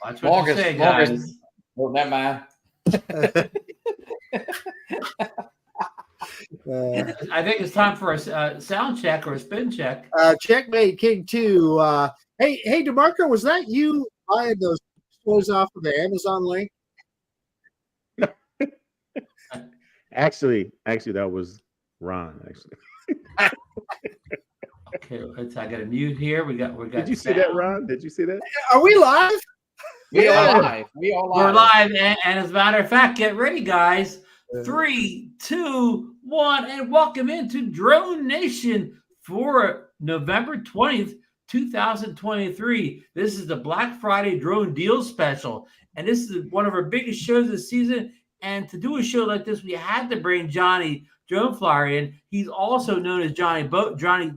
Watch what you say, guys. Oh, never mind. I think it's time for a sound check or a spin check. Checkmate King 2. Hey, DeMarco, was that you buying those toys off of the Amazon link? Actually, that was Ron. Actually. Okay, I got a mute here. We got. Did you see that, Ron? Did you see that? Are we live? We are live. We're live, and as a matter of fact, get ready, guys. 3, 2, 1, and welcome into Drone Nation for November 20th, 2023. This is the Black Friday Drone Deal Special, and this is one of our biggest shows this season. And to do a show like this, we had to bring Johnnie DroneFlyer in. He's also known as Johnnie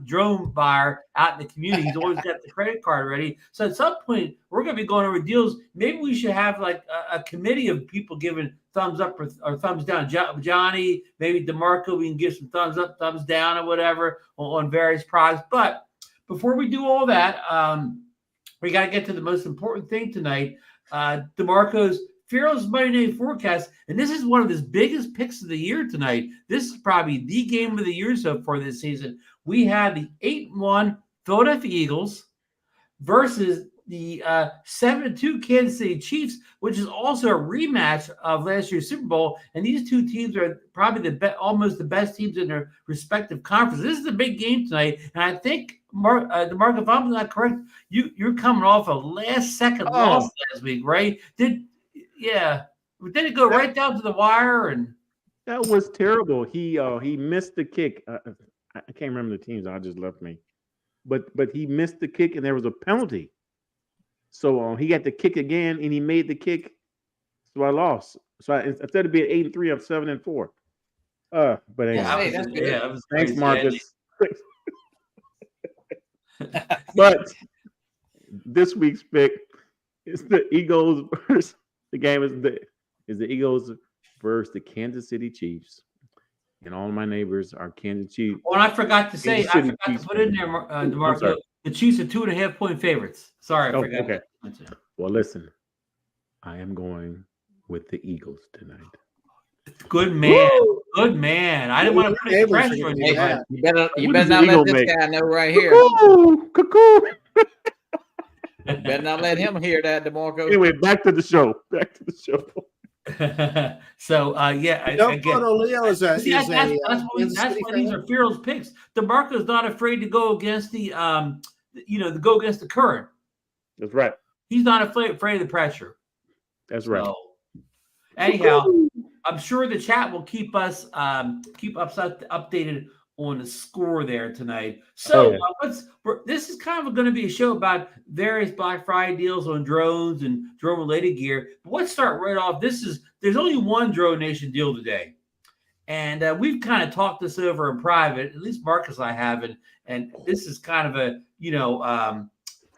Drone Buyer out in the community. He's always got the credit card ready. So at some point, we're going to be going over deals. Maybe we should have like a committee of people giving thumbs up or thumbs down. Johnny, maybe DeMarco, we can give some thumbs up, thumbs down, or whatever on various products. But before we do all that, we got to get to the most important thing tonight. DeMarco's Fearless Monday Night Forecast, and this is one of his biggest picks of the year tonight. This is probably the game of the year so far this season. We have the 8-1 Philadelphia Eagles versus the 7-2 Kansas City Chiefs, which is also a rematch of last year's Super Bowl. And these two teams are probably almost the best teams in their respective conferences. This is a big game tonight, and I think DeMarco, if I'm not correct, you're coming off a last-second loss last week, right? Did it go right down to the wire? And that was terrible. He missed the kick. I can't remember the teams. I just left me, but he missed the kick, and there was a penalty. So he got to kick again, and he made the kick. So I lost. So instead of being 8-3, I'm 7-4. But anyway, that's thanks, Marcus. But this week's pick is the Eagles versus. The game is the Eagles versus the Kansas City Chiefs, and all my neighbors are Kansas Chiefs. Well, I forgot to say, I forgot to put in there, DeMarco. The Chiefs are 2.5-point favorites. Sorry, I forgot. Okay. Well, listen, I am going with the Eagles tonight. Good man. Woo! Good man. I didn't want to put any pressure on you. You better not let this guy know right here. Cuckoo. Better not let him hear that, DeMarco. Anyway, back to the show. So, Leo is that's why these are fearless picks. DeMarco's not afraid to go against the current. That's right. He's not afraid of the pressure. That's right. So, anyhow, I'm sure the chat will keep us updated on the score there tonight. So this is kind of going to be a show about various Black Friday deals on drones and drone related gear. But let's start right off. There's only one Drone Nation deal today, and we've kind of talked this over in private. At least Marcus and I have, and this is kind of a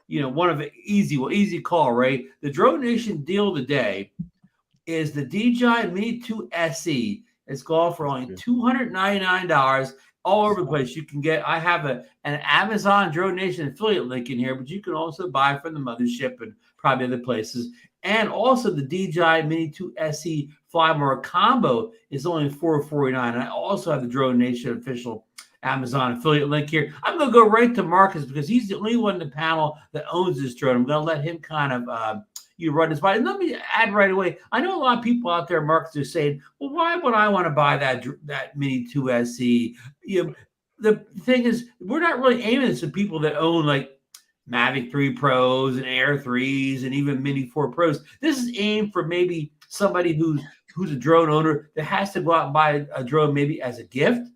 one of the easy call, right? The Drone Nation deal today is the DJI Mini 2 SE. It's gone for only $299. All over the place. You can get, I have an Amazon Drone Nation affiliate link in here, but you can also buy from the mothership and probably other places. And also the DJI Mini 2 SE Fly More Combo is only $449. And I also have the Drone Nation official Amazon affiliate link here. I'm going to go right to Marcus because he's the only one in the panel that owns this drone. I'm going to let him kind of run this by. And let me add right away, I know a lot of people out there, Marcus, are saying, well, why would I want to buy that Mini 2 SE? The thing is, we're not really aiming at some people that own like Mavic 3 Pros and Air 3s and even Mini 4 Pros. This is aimed for maybe somebody who's a drone owner that has to go out and buy a drone maybe as a gift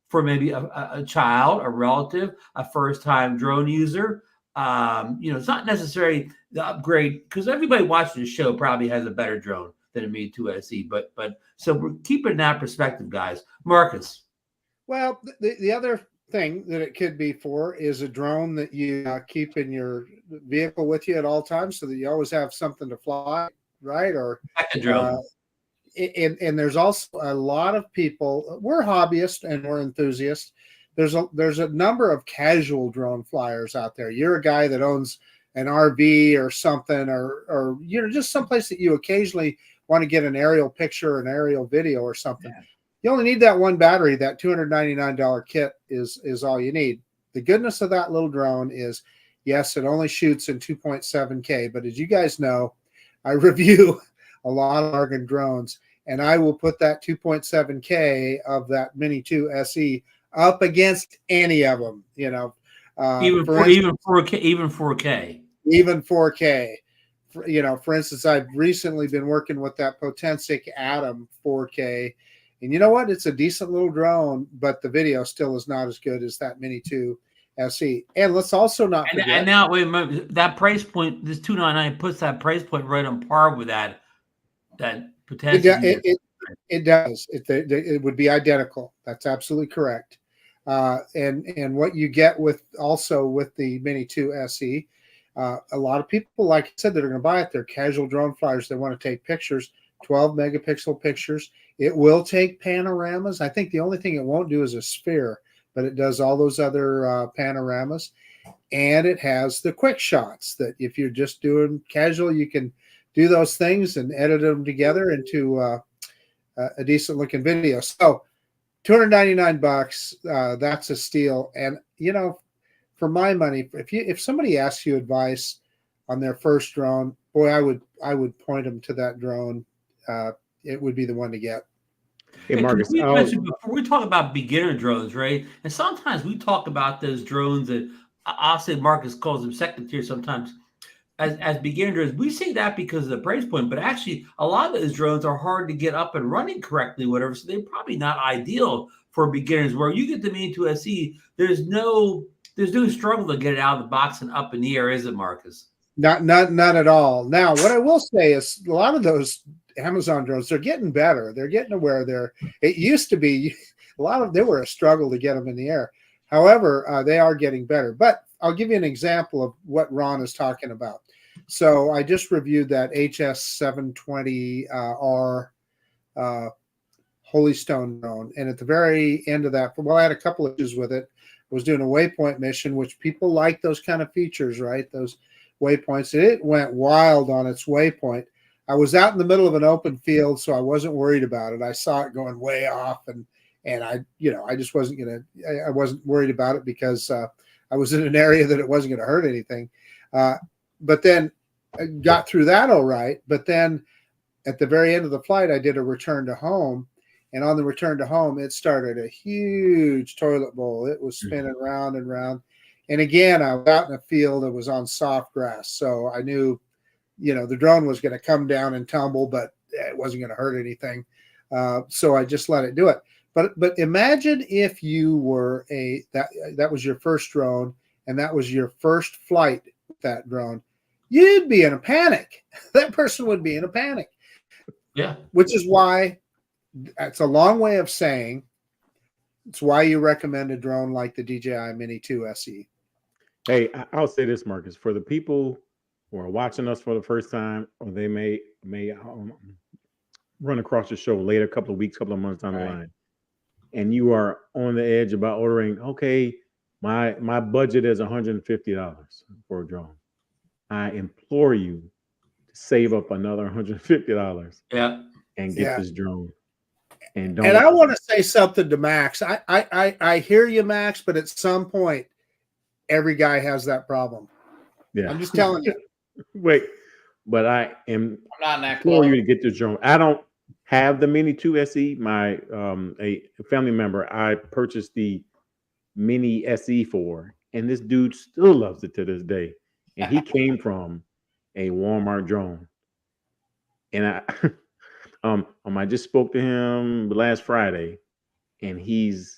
for maybe a child, a relative, a first-time drone user. It's not necessarily the upgrade because everybody watching the show probably has a better drone than a Mini 2 SE. But so we're keeping that perspective, guys. Marcus. Well, the other thing that it could be for is a drone that you keep in your vehicle with you at all times, so that you always have something to fly, right? Or a drone. And there's also a lot of people. We're hobbyists and we're enthusiasts. There's a number of casual drone flyers out there. You're a guy that owns an RV or something, or just someplace that you occasionally want to get an aerial picture, an aerial video or something. Yeah. You only need that one battery. That $299 kit is all you need. The goodness of that little drone is, yes, it only shoots in 2.7K, but as you guys know, I review a lot of Oregon drones, and I will put that 2.7K of that Mini 2 SE up against any of them, even 4K. Even 4K. For instance, I've recently been working with that Potensic Atom 4K, and you know what? It's a decent little drone, but the video still is not as good as that Mini 2 SE. And let's also not forget. And now, wait a minute, that price point, this $299 puts that price point right on par with that Potensic. It does. It would be identical. That's absolutely correct. And what you get with the Mini 2 SE, a lot of people, like I said, that are going to buy it, they're casual drone flyers. They want to take pictures, 12 megapixel pictures. It will take panoramas. I think the only thing it won't do is a sphere, but it does all those other panoramas. And it has the quick shots that if you're just doing casual, you can do those things and edit them together into a decent looking video. So $299, that's a steal. And for my money, if somebody asks you advice on their first drone, boy, I would point them to that drone. It would be the one to get. Hey, Marcus, before we talk about beginner drones, right? And sometimes we talk about those drones that I'll say Marcus calls them second tier sometimes as beginner drones. We say that because of the price point, but actually a lot of those drones are hard to get up and running correctly, whatever. So they're probably not ideal for beginners. Where you get the Mini 2 SE, there's no struggle to get it out of the box and up in the air, is it, Marcus? Not at all. Now, what I will say is a lot of those Amazon drones, they're getting better. They're getting to where it used to be they were a struggle to get them in the air. However, they are getting better. But I'll give you an example of what Ron is talking about. So I just reviewed that HS720R Holy Stone drone. And at the very end of that, I had a couple of issues with it. I was doing a waypoint mission, which people like those kind of features, right? Those waypoints. It went wild on its waypoint. I was out in the middle of an open field, so I wasn't worried about it. I saw it going way off, and I just wasn't worried about it because I was in an area that it wasn't going to hurt anything. But then I got through that all right. But then at the very end of the flight, I did a return to home, and on the return to home, it started a huge toilet bowl. It was spinning round and round. And again, I was out in a field that was on soft grass, so I knew, the drone was going to come down and tumble, but it wasn't going to hurt anything. So I just let it do it. But imagine if you were that was your first drone, and that was your first flight with that drone. You'd be in a panic. That person would be in a panic. Yeah. Which is why it's a long way of saying it's why you recommend a drone like the DJI Mini 2 SE. Hey, I'll say this, Marcus, for the people who are watching us for the first time, or they may run across the show later, a couple of weeks, couple of months down the line, and you are on the edge about ordering, okay, my budget is $150 for a drone. I implore you to save up another $150 and get this drone. And I want to say something to Max. I hear you, Max, but at some point, every guy has that problem. Yeah. I'm just telling you. Wait, but I'm not in that implore you to get this drone. I don't have the Mini 2 SE. My a family member, I purchased the Mini SE for, and this dude still loves it to this day. And he came from a Walmart drone. And I just spoke to him last Friday, and he's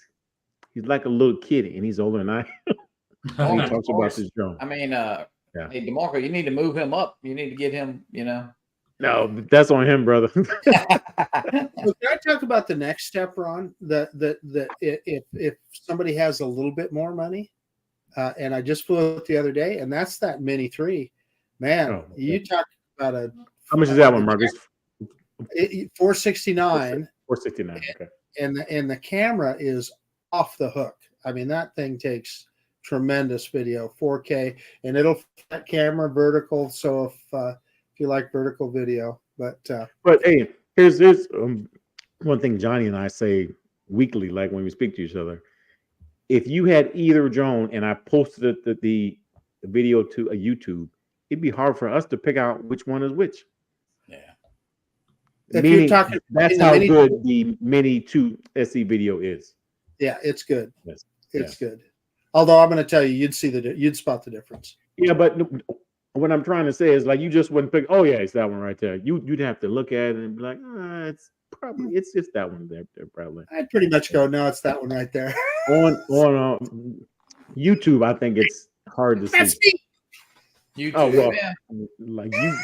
like a little kid, and he's older than I am. He talks about this drone. I mean, hey, DeMarco, you need to move him up. You need to get him, No, that's on him, brother. So can I talk about the next step, Ron? That if somebody has a little bit more money, and I just flew it the other day, and that's that Mini 3. Man, you talk about how much is that one, Marcus? $469. $469. Okay. And the camera is off the hook. I mean, that thing takes tremendous video, 4K, and it'll flat camera vertical. So if you like vertical video, but hey, here's this one thing Johnny and I say weekly, like when we speak to each other. If you had either drone and I posted the video to a YouTube, it'd be hard for us to pick out which one is which. Yeah. if you're talking, that's how good the Mini 2 SE video is. Yeah, it's good. Yes. It's good. Although I'm going to tell you, you'd spot the difference. Yeah, but what I'm trying to say is, like, you just wouldn't pick. Oh yeah, it's that one right there. You'd have to look at it and be like, it's that one there probably. I'd pretty much go, no, it's that one right there. on YouTube, I think it's hard to see. YouTube, oh well, yeah. Like you.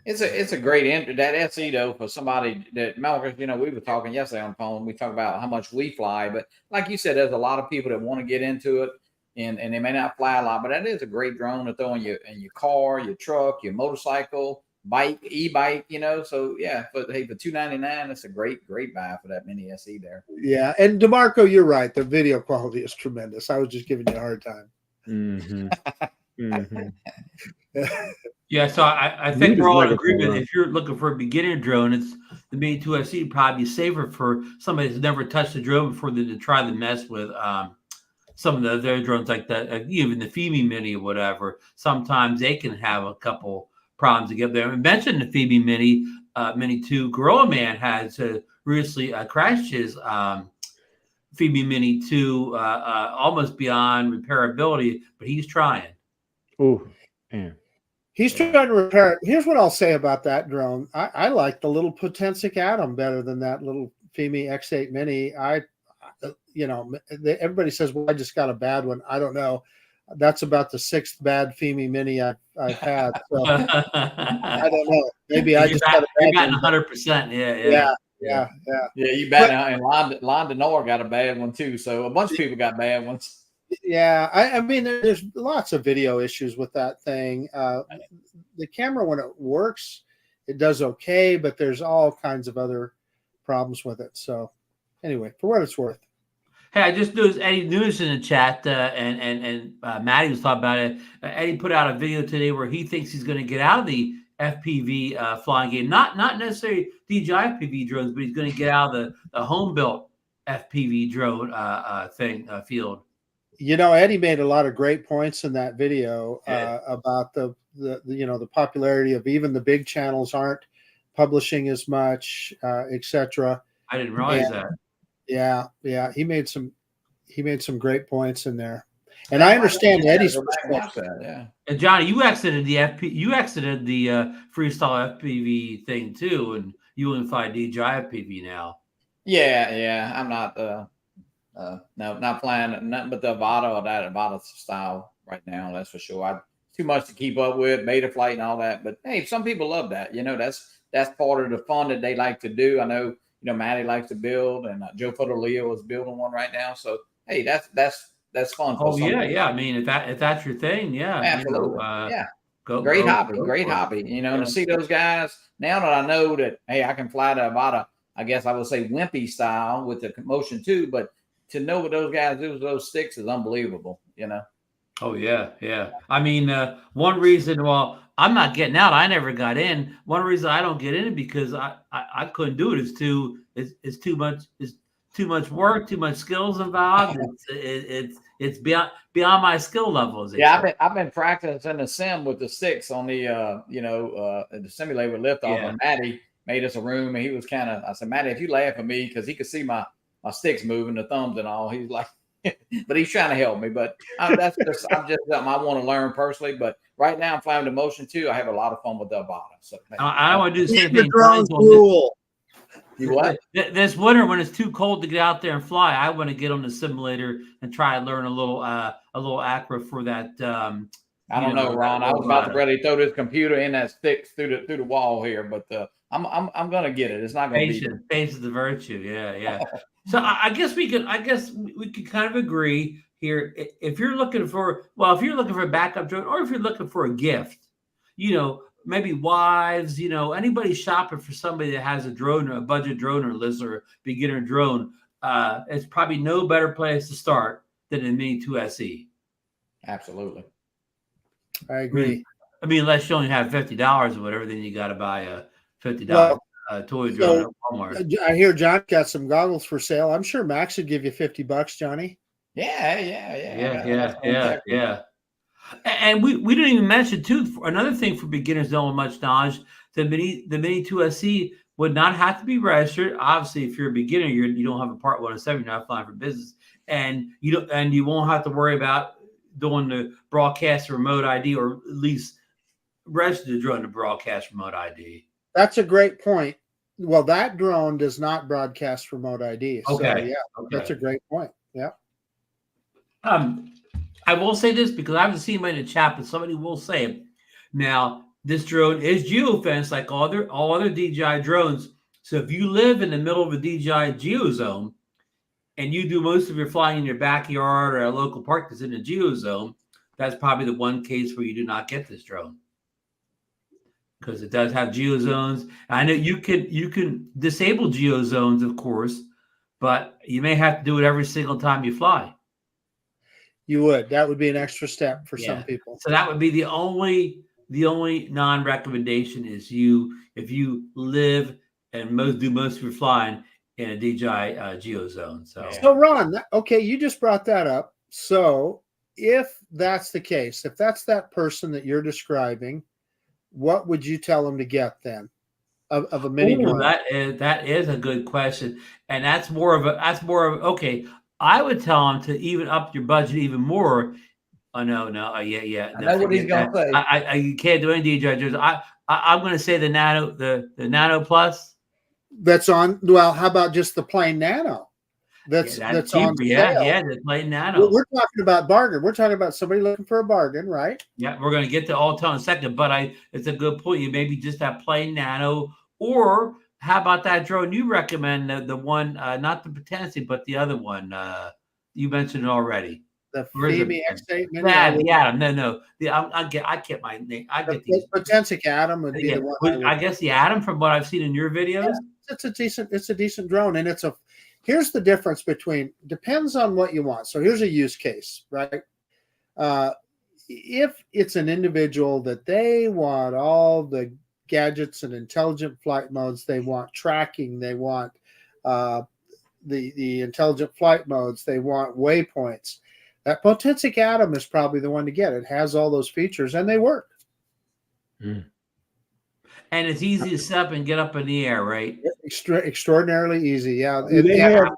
It's a great entry. That SE though, for somebody that Malcolm, we were talking yesterday on the phone. We talked about how much we fly, but like you said, there's a lot of people that want to get into it, and they may not fly a lot, but that is a great drone to throw in your car, your truck, your motorcycle, bike, e-bike. So yeah, for $299, it's a great buy for that Mini SE there. Yeah, and DeMarco, you're right. The video quality is tremendous. I was just giving you a hard time. Mm-hmm. Mm-hmm. Yeah, so I think we're all in agreement. If you're looking for a beginner drone, it's the Mini 2 SE probably safer for somebody who's never touched a drone before than to try to mess with some of the other drones like that, even the Phoebe Mini or whatever. Sometimes they can have a couple problems to get there. I mentioned the Phoebe Mini, Mini 2. Gorilla Man has recently crashed his Phoebe Mini 2 almost beyond repairability, but he's trying. Oh, man. He's trying to repair it. Here's what I'll say about that drone. I like the little Potensic Atom better than that little Fimi X8 Mini. Everybody says, well, I just got a bad one. I don't know. That's about the 6th bad Fimi Mini I've had. So I don't know. Maybe I just got a bad one. 100%. Yeah, you bet. And Lon Denor got a bad one too. So a bunch of people got bad ones. Yeah, I mean, there's lots of video issues with that thing. The camera, when it works, it does okay, but there's all kinds of other problems with it. So anyway, for what it's worth. Hey, I just noticed Eddie News in the chat, and Maddie was talking about it. Eddie put out a video today where he thinks he's going to get out of the FPV flying game, not necessarily DJI FPV drones, but he's going to get out of the home built FPV drone field. Eddie made a lot of great points in that video about the popularity of even the big channels aren't publishing as much, etc. I didn't realize that. Yeah, he made some great points in there, and I understand Eddie's perspective. Yeah, and Johnny, you exited the freestyle FPV thing too, and you only fly DJI FPV now. Yeah, I'm not. Not flying nothing but the Avata or that Avata style right now. That's for sure. Too much to keep up with, beta flight and all that. But hey, some people love that. That's part of the fun that they like to do. I know, Maddie likes to build, and Joe Fotoleo is building one right now. So hey, that's fun. Oh yeah. I mean, if that's your thing, yeah, absolutely. Great hobby. And to see those guys now that I know that, hey, I can fly the Avata. I guess I would say wimpy style with the motion too, but to know what those guys do with those sticks is unbelievable, Oh yeah. I mean, one reason, well, I'm not getting out. I never got in. One reason I don't get in because I couldn't do it. It's too much work, too much skills involved. It's beyond my skill levels. Yeah, I've been practicing the sim with the sticks on the the simulator with liftoff. And Maddie made us a room, and he was I said, Maddie, if you laugh at me, because he could see my sticks moving, the thumbs and all. He's like, but he's trying to help me. But that's just something I want to learn personally. But right now I'm flying the motion too. I have a lot of fun with the Avata. So I want to do the same thing. You what? This winter, when it's too cold to get out there and fly, I want to get on the simulator and try and learn a little acro for that. I don't know, Ron. I was about to ready to throw this computer in that sticks through the wall here, but I'm gonna get it. It's not gonna be patience is the virtue. Yeah. So I guess we could kind of agree here. If you're looking for a backup drone, or if you're looking for a gift, maybe wives, anybody shopping for somebody that has a drone, or a budget drone, or list, or a beginner drone, it's probably no better place to start than a Mini 2 SE. Absolutely. I agree. I mean, unless you only have $50 or whatever, then you got to buy a $50 toy drone So at Walmart. I hear John got some goggles for sale. I'm sure Max would give you $50, Johnny. Yeah. And we didn't even mention too, another thing for beginners don't have much knowledge. The Mini 2SE would not have to be registered. Obviously, if you're a beginner, you don't have a Part 107, you're not flying for business, and you won't have to worry about doing the broadcast remote ID, or at least register the drone to broadcast remote ID. That's a great point. Well, that drone does not broadcast remote ID. So, Okay. That's a great point. Yeah. I will say this because I haven't seen it in the chat, but somebody will say it. Now, this drone is geofenced like all other DJI drones. So if you live in the middle of a DJI geozone and you do most of your flying in your backyard or a local park that's in a geozone, that's probably the one case where you do not get this drone, because it does have geozones. I know you can disable geozones, of course, but you may have to do it every single time you fly. You would. That would be an extra step for some people. So that would be the only non-recommendation is if you live and do most of your flying in a DJI geozone. So Ron, okay, you just brought that up. So if that's the case, if that's that person that you're describing, what would you tell them to get then of a mini drone? That is a good question, and that's more of okay. I would tell them to even up your budget even more. Oh no, yeah. I know what he's gonna say. You can't do any DJI drones. I'm going to say the Nano Plus. That's on. Well, how about just the plain Nano? That's cheaper. on sale. Yeah, the plain Nano. We're talking about bargain. We're talking about somebody looking for a bargain, right? Yeah, we're going to get to AUTEL in a second, but it's a good point. You maybe just that plain Nano, or how about that drone you recommend? The one, not the Potency, but the other one you mentioned it already. The Phoebe X8 Mini. Atom. No. I get my name. I get these. Potency Atom would be the one. I guess the Atom, from what I've seen in your videos. Yeah, it's a decent drone, and here's the difference between, depends on what you want. So here's a use case, right? If it's an individual that they want all the gadgets and intelligent flight modes, they want tracking, they want the intelligent flight modes, they want waypoints, that Potency Atom is probably the one to get. It has all those features and they work. And it's easy to set up and get up in the air, right? Extraordinarily easy, yeah. Do they have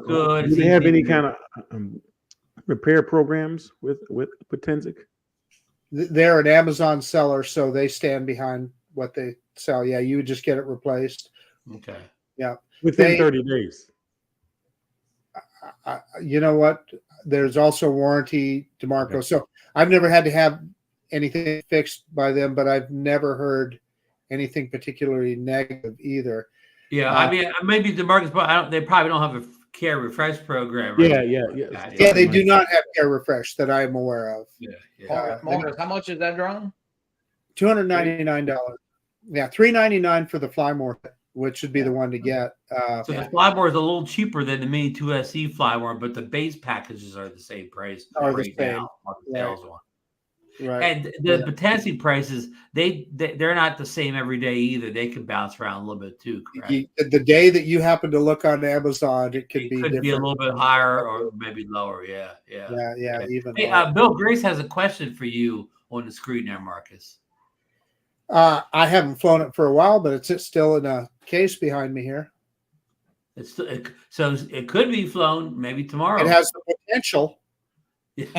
good. Do they have any kind of repair programs with Potency? They're an Amazon seller, so they stand behind what they sell. Yeah, you would just get it replaced. Okay. Yeah. Within 30 days. You know what? There's also warranty, DeMarco. So I've never had to have anything fixed by them, but I've never heard anything particularly negative either. Yeah, I mean, maybe DeMarco's, but they probably don't have a care refresh program. Right? Yeah, they do not have care refresh that I'm aware of. Marcus, how much is that drone? $299. Yeah, $399 for the Flymore, which should be the one to get. So the Flymore is a little cheaper than the Mini 2SE Flymore, but the base packages are the same price. Are the same. Right. And the Potency prices, they're not the same every day either. They can bounce around a little bit too, correct? The day that you happen to look on Amazon, it could be different. Be a little bit higher or maybe lower. Yeah. Even. Hey, Bill Grace has a question for you on the screen there, Marcus. I haven't flown it for a while, but it's still in a case behind me here. So it could be flown maybe tomorrow. It has the potential. It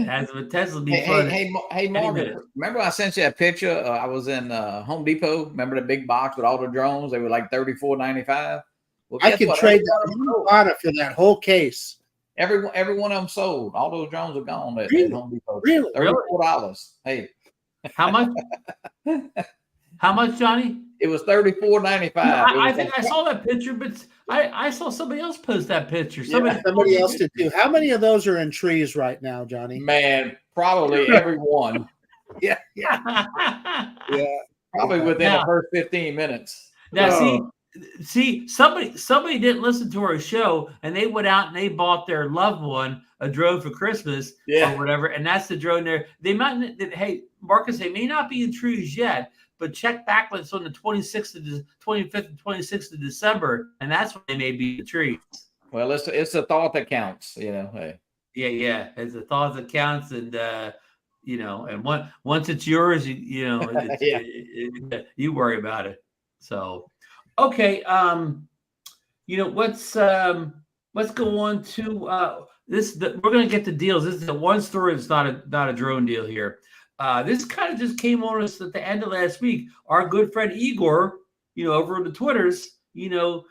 has the potential to be flown. Hey, Marcus, remember I sent you a picture? I was in Home Depot. Remember the big box with all the drones? They were like $34.95. Well, I could trade that for that whole case. Every one of them sold. All those drones are gone at Home Depot. Really? $34. Hey. How much? How much, Johnny? It was $34.95. I think I saw that picture, but I saw somebody else post that picture. Somebody else did too. How many of those are in trees right now, Johnny? Man, probably every one. Yeah. Probably within the first 15 minutes. Now, see, see, somebody didn't listen to our show, and they went out and they bought their loved one a drone for Christmas or whatever, and that's the drone there. They might, hey, Marcus, they may not be in trees yet, but check back when it's on the 25th and 26th of December, and that's when they may be in the trees. Well, it's a thought that counts, you know. Hey. Yeah, it's a thought that counts, and you know, and once it's yours, you know, you worry about it. So, okay, you know, let's go on to this. We're gonna get the deals. This is the one story that's not a drone deal here. This kind of just came on us at the end of last week. Our good friend Igor, you know, over on the Twitters, you know,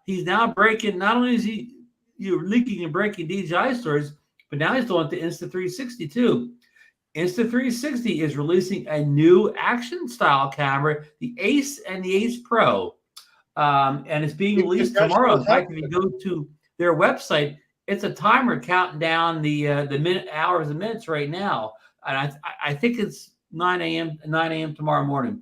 he's now breaking. Not only is he leaking and breaking DJI stories, but now he's going to Insta360 too. Insta360 is releasing a new action style camera, the Ace and the Ace Pro, and it's being released tomorrow. In fact, if you go to their website, it's a timer counting down the hours and minutes right now, and I think it's 9 a.m. tomorrow morning.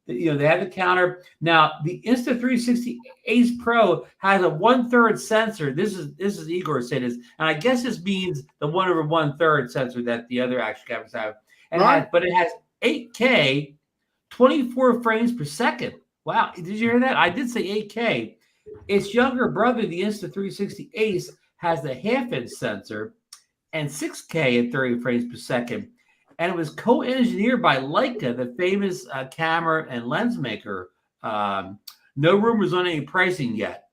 You know, they have the counter. Now, the Insta360 Ace Pro has a 1/3 sensor. This is Igor saying this, and I guess this means the 1/1/3 sensor that the other action cameras have. And but it has 8K, 24 frames per second. Wow, did you hear that? I did say 8K. Its younger brother, the Insta360 Ace, has the 1/2-inch sensor and 6K at 30 frames per second. And it was co-engineered by Leica, the famous camera and lens maker. No rumors on any pricing yet.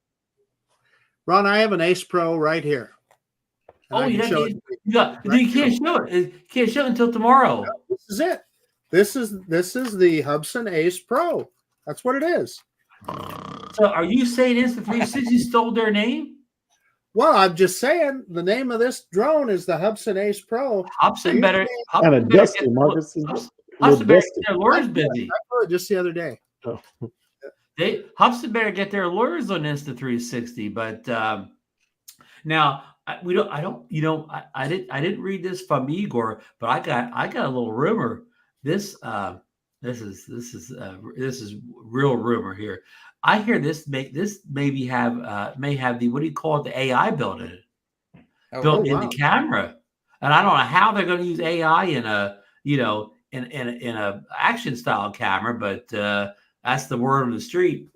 Ron, I have an Ace Pro right here. Oh, you can't show it. You can't show it until tomorrow. No, this is it. This is the Hubsan Ace Pro. That's what it is. So, are you saying Insta360 stole their name? Well, I'm just saying the name of this drone is the Hubsan Ace Pro. Hubsan better. Kind of dusty, Marcus. Hubsan better get their lawyers busy. I heard just the other day. Oh. Hubsan better get their lawyers on Insta360. But now I didn't read this from Igor, but I got a little rumor. This is real rumor here. I hear this may have the, what do you call it, the AI built in it, built in the camera, and I don't know how they're going to use AI in a in a action style camera, but that's the word on the street.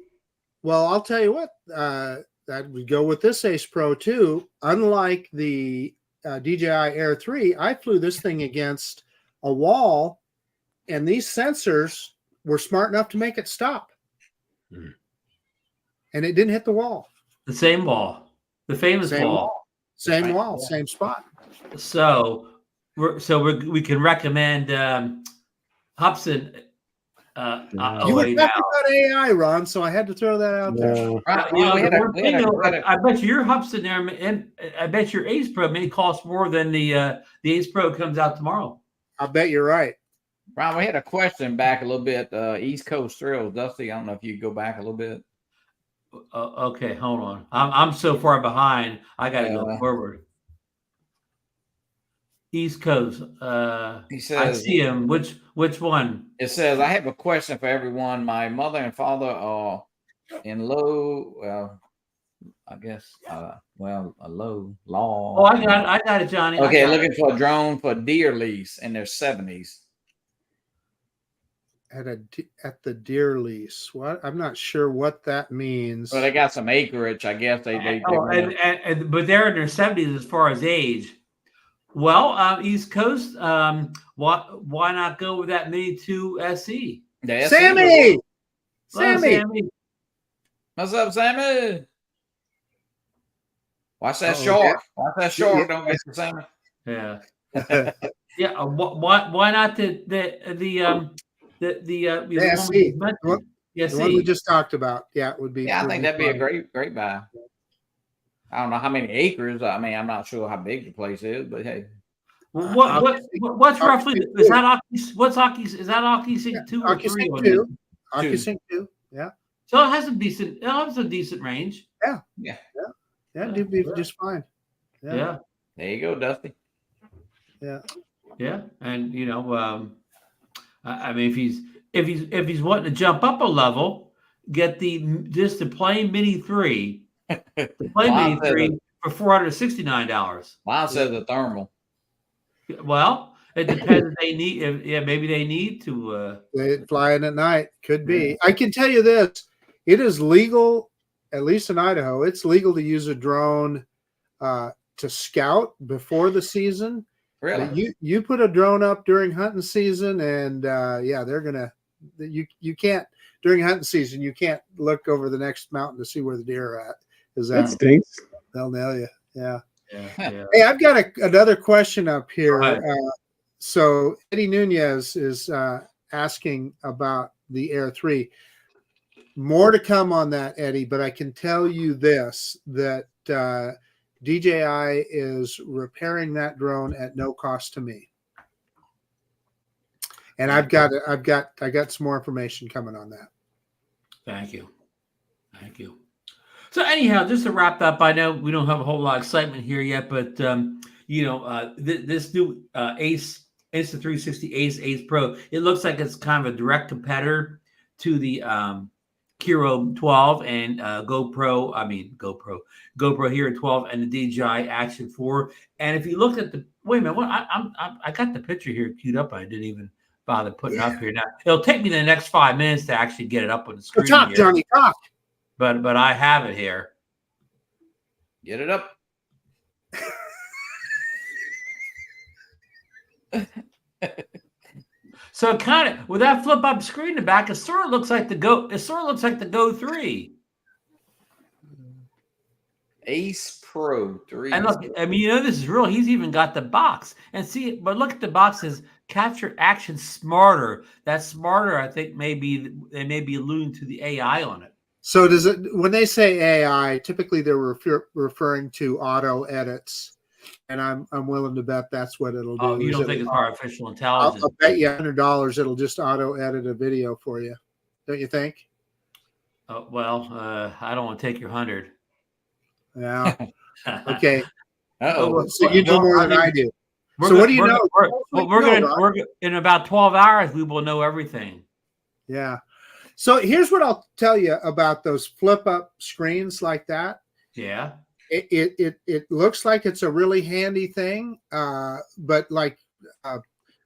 Well, I'll tell you what, that we go with this Ace Pro too. Unlike the DJI Air 3, I flew this thing against a wall, and these sensors were smart enough to make it stop. Mm. And it didn't hit the wall. The same wall, the famous wall. Same wall, same spot. So we can recommend Hubsan. You were talking about AI, Ron, so I had to throw that out there. I bet your Hubsan there, and I bet your Ace Pro may cost more than the Ace Pro comes out tomorrow. I bet you're right. Ron, we had a question back a little bit. East Coast Thrills, Dusty. I don't know if you could go back a little bit. Okay, hold on. I'm so far behind. I got to go forward. East Coast. He says, I see him. Which one? It says, I have a question for everyone. My mother and father are in low. Well, I guess. A low law. Oh, I got it, Johnny. Okay, looking for a drone for deer lease in their 70s. At the deer lease. What? I'm not sure what that means. Well, they got some acreage, I guess. But they're in their 70s as far as age. Well, East Coast. Why not go with that Mini 2 SE? Sammy. Sammy. What's up, Sammy? Watch that shark. Watch that shark. Don't miss the Sammy. Yeah. Yeah. Why not the SE. The one we just talked about. Yeah, it would be. Yeah, I think that'd be a great buy. I don't know how many acres. I mean, I'm not sure how big the place is, but hey. What's roughly is that what's Aki's? Is that Aki's 2 or 3? Aki's 2. Yeah. So it has a decent range. Yeah. It'd be just fine. Yeah. There you go, Dusty. Yeah. Yeah, and I mean, if he's wanting to jump up a level, get just the plain Mini 3, the plain Mini 3 for $469. Mine says a thermal. Well, it depends if they need. Maybe they need to. Flying at night could be. I can tell you this: it is legal, at least in Idaho. It's legal to use a drone to scout before the season. Really? You put a drone up during hunting season, and they're gonna. You can't during hunting season. You can't look over the next mountain to see where the deer are at. That stinks. They'll nail you. Yeah. Yeah. Hey, I've got another question up here. So Eddie Nunez is asking about the Air 3. More to come on that, Eddie, but I can tell you this, that DJI is repairing that drone at no cost to me. And I got some more information coming on that. Thank you. So anyhow, just to wrap up, I know we don't have a whole lot of excitement here yet, but this new Ace Insta360 Ace Pro, it looks like it's kind of a direct competitor to the Hero 12 and GoPro Hero 12 and the DJI Action 4. And if you look at wait a minute, I got the picture here queued up. I didn't even bother putting it up here. Now it'll take me the next 5 minutes to actually get it up on the screen. Talk, Johnny, talk. But I have it here. Get it up. So kind of with that flip up screen in the back, it sort of looks like the Go 3. Ace Pro 3. And look, I mean, this is real. He's even got the box. And see, but look at the box, says capture action smarter. That smarter, I think they may be alluding to the AI on it. So does it, when they say AI, typically they're referring to auto edits, and I'm willing to bet that's what it'll do. Oh, you don't think it's artificial intelligence? I'll bet you $100 it'll just auto edit a video for you. Don't you think? Well, I don't want to take your 100. Yeah. Okay. Uh-oh. So you know more than I do. So what do you know? We're in about 12 hours. We will know everything. Yeah. So here's what I'll tell you about those flip up screens like that. Yeah. It looks like it's a really handy thing, but like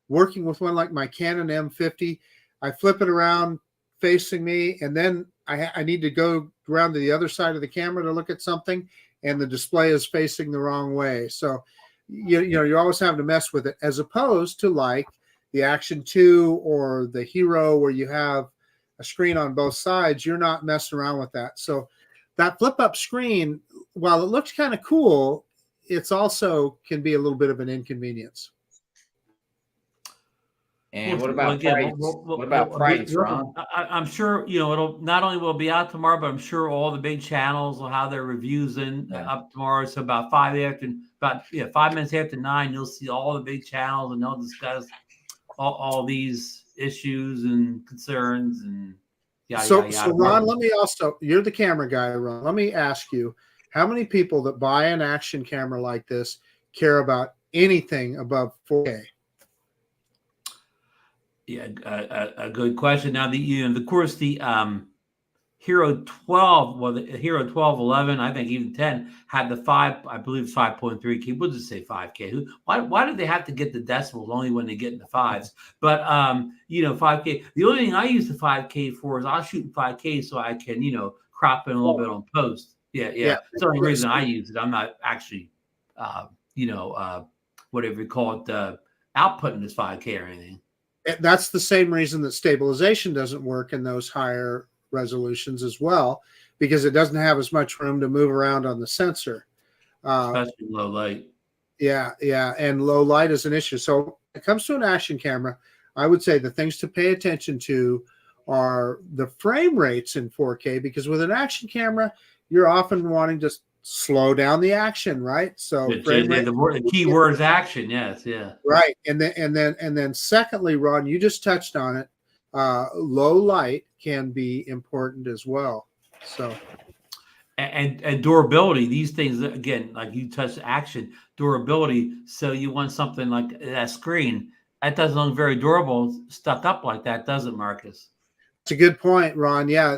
working with one like my Canon M50, I flip it around facing me, and then I need to go around to the other side of the camera to look at something, and the display is facing the wrong way. So you always have to mess with it, as opposed to like the Action 2 or the Hero, where you have a screen on both sides. You're not messing around with that. So that flip up screen, while it looks kind of cool, it's also can be a little bit of an inconvenience. And what about price? What about price, Ron? I'm sure it'll not only will be out tomorrow, but I'm sure all the big channels will have their reviews up tomorrow. So about 5 minutes after 9, you'll see all the big channels, and they'll discuss all these issues and concerns and yada, so yada, yada. Ron, let me also, you're the camera guy, Ron. Let me ask you, how many people that buy an action camera like this care about anything above 4K? Yeah, a good question. Now of course the Hero 12, well, the Hero 12, 11, I think even 10 had the 5, I believe it's 5.3K. We'll just say 5K. Why did they have to get the decimals only when they get in the 5s? But 5K. The only thing I use the 5K for is I'll shoot in 5K so I can crop in a little bit on post. Yeah. That's the only reason I use it. I'm not actually whatever you call it, outputting this 5K or anything. That's the same reason that stabilization doesn't work in those higher resolutions as well, because it doesn't have as much room to move around on the sensor, especially low light. Yeah, and low light is an issue. So when it comes to an action camera, I would say the things to pay attention to are the frame rates in 4K, because with an action camera, you're often wanting to slow down the action, right? So the key word is action. Yes, yeah, right. And then secondly, Ron, you just touched on it. Low light can be important as well. So and durability, these things, again, like you touched action, durability. So you want something like that screen that doesn't look very durable stuck up like that, does it, Marcus? a good point, Ron. Yeah,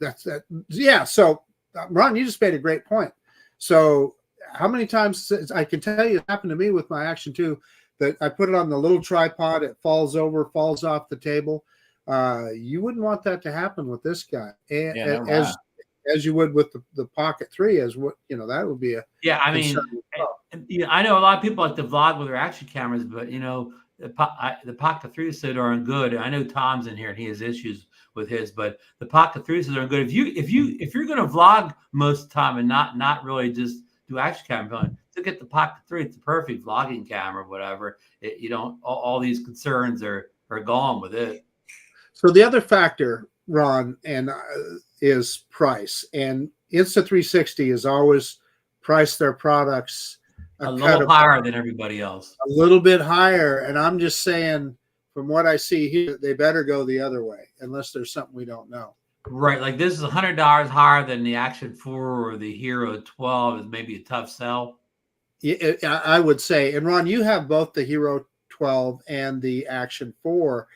that's that. Yeah, so Ron, you just made a great point. So how many times I can tell you it happened to me with my Action 2 that I put it on the little tripod, it falls over, falls off the table. You wouldn't want that to happen with this guy, and as you would with the Pocket 3, as what that would be a I mean, I know a lot of people like to vlog with their action cameras, but the Pocket 3 is so darn good. I know Tom's in here and he has issues with his, but the Pocket 3 is so darn good. If you're going to vlog most of the time and not really just do action camera, to get the Pocket 3, it's the perfect vlogging camera, whatever. You don't all these concerns are gone with it. So the other factor, Ron, and is price, and Insta360 has always priced their products a little higher than everybody else, a little bit higher. And I'm just saying, from what I see here, they better go the other way unless there's something we don't know. Right, like this is $100 higher than the Action 4 or the Hero 12 is maybe a tough sell. Yeah, I would say. And Ron, you have both the Hero 12 and the Action 4,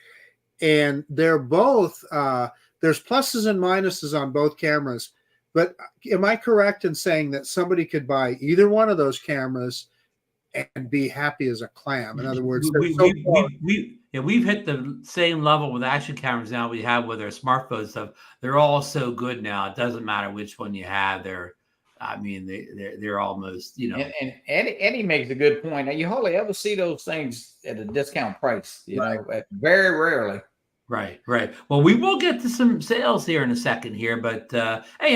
and they're both there's pluses and minuses on both cameras. But am I correct in saying that somebody could buy either one of those cameras and be happy as a clam? In other words, we've hit the same level with action cameras now we have with our smartphone stuff. They're all so good now. It doesn't matter which one you have. They're almost, And Eddie makes a good point. Now, you hardly ever see those things at a discount price, very rarely. Right. Well, we will get to some sales here in a second here, but hey,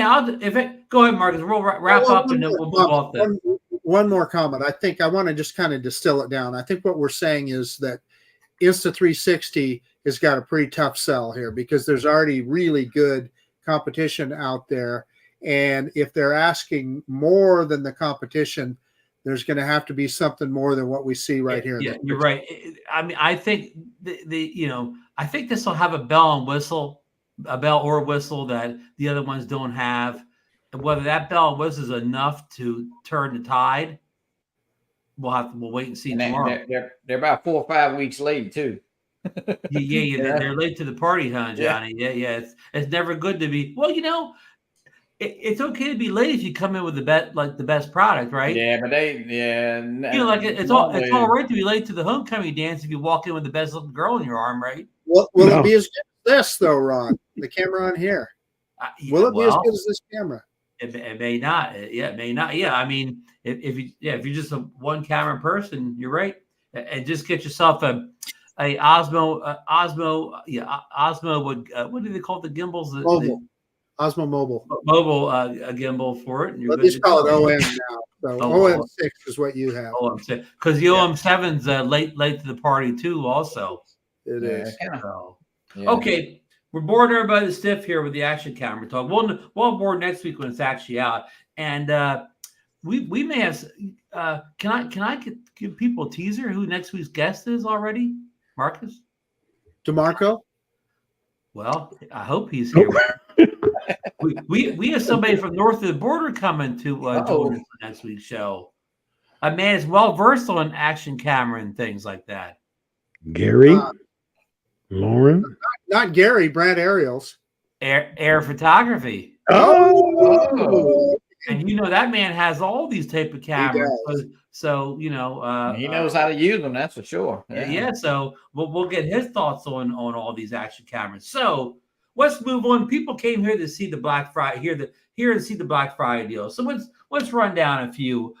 go ahead, Marcus. We'll wrap up and then we'll move off that. One more comment. I think I want to just kind of distill it down. I think what we're saying is that Insta360 has got a pretty tough sell here because there's already really good competition out there. And if they're asking more than the competition, there's going to have to be something more than what we see right here. Yeah, you're right. I mean, I think I think this will have a bell or whistle that the other ones don't have. And whether that bell or whistle is enough to turn the tide, we'll wait and see tomorrow. They're about 4 or 5 weeks late too. Yeah. They're late to the party, huh, Johnny? Yeah. It's never good to be. Well, it's okay to be late if you come in with the best product, right? Yeah, but it's all right to be late to the homecoming dance if you walk in with the best looking girl in your arm, right? Will it be as good as this though, Ron? The camera on here. Will it be as good as this camera? It may not. It may not. Yeah, I mean, if you're just a one camera person, you're right. And just get yourself a Osmo. What do they call the gimbals? Osmo Mobile. A gimbal for it. Let's just call it OM now. So OM6 is what you have. OM6, because the OM7's late to the party too. Also, it is. Okay, we're bored everybody stiff here with the action camera talk. We'll board next week when it's actually out, and we may have. Can I give people a teaser who next week's guest is already? Marcus? DeMarco? Well, I hope he's here. we have somebody from north of the border coming to join us for next week's show. A man is well versed on action camera and things like that. Gary, Lauren, not Gary, Brad Ariels, air photography. Oh, and that man has all these type of cameras. So he knows how to use them. That's for sure. Yeah. So we'll get his thoughts on all these action cameras. So let's move on. People came here to see the Black Friday here to see the Black Friday deal. So let's run down a few.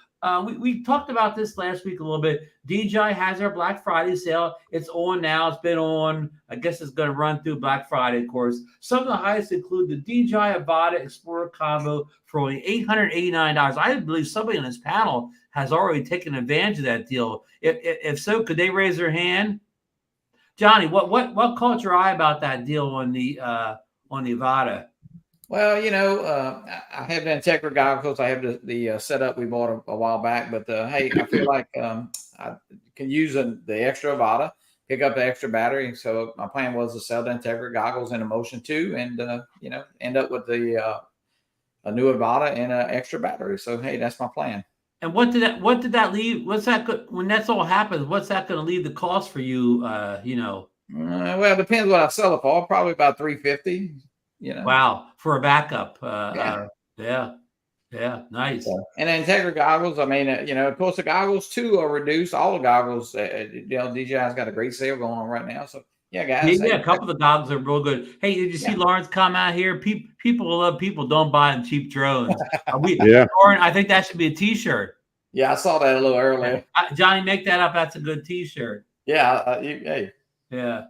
We talked about this last week a little bit. DJI has our Black Friday sale. It's on now. It's been on. I guess it's going to run through Black Friday, of course. Some of the highlights include the DJI Avata Explorer combo for only $889. I believe somebody on this panel has already taken advantage of that deal. If so, could they raise their hand? Johnny, what caught your eye about that deal on the Avata? Well, I have the Integra goggles. I have the setup we bought a while back. But hey, I feel like I can use the extra Avata, pick up the extra battery. So my plan was to sell the Integra goggles in a Motion 2 and end up with a new Avata and an extra battery. So hey, that's my plan. And what did that leave? What's that when that's all happens? What's that going to leave the cost for you? Well, it depends what I sell it for. Probably about 350. You know. Wow, for a backup. Yeah. Yeah, nice. And then Integra goggles. I mean, of course, the goggles too are reduced. All the goggles. DJI's got a great sale going on right now. So yeah, guys. Yeah, a couple of the goggles are real good. Hey, did you see Lawrence come out here? People love people. Don't buy them cheap drones. Lauren, I think that should be a T-shirt. Yeah, I saw that a little earlier. Johnny, make that up. That's a good T-shirt. Yeah. Hey. Yeah.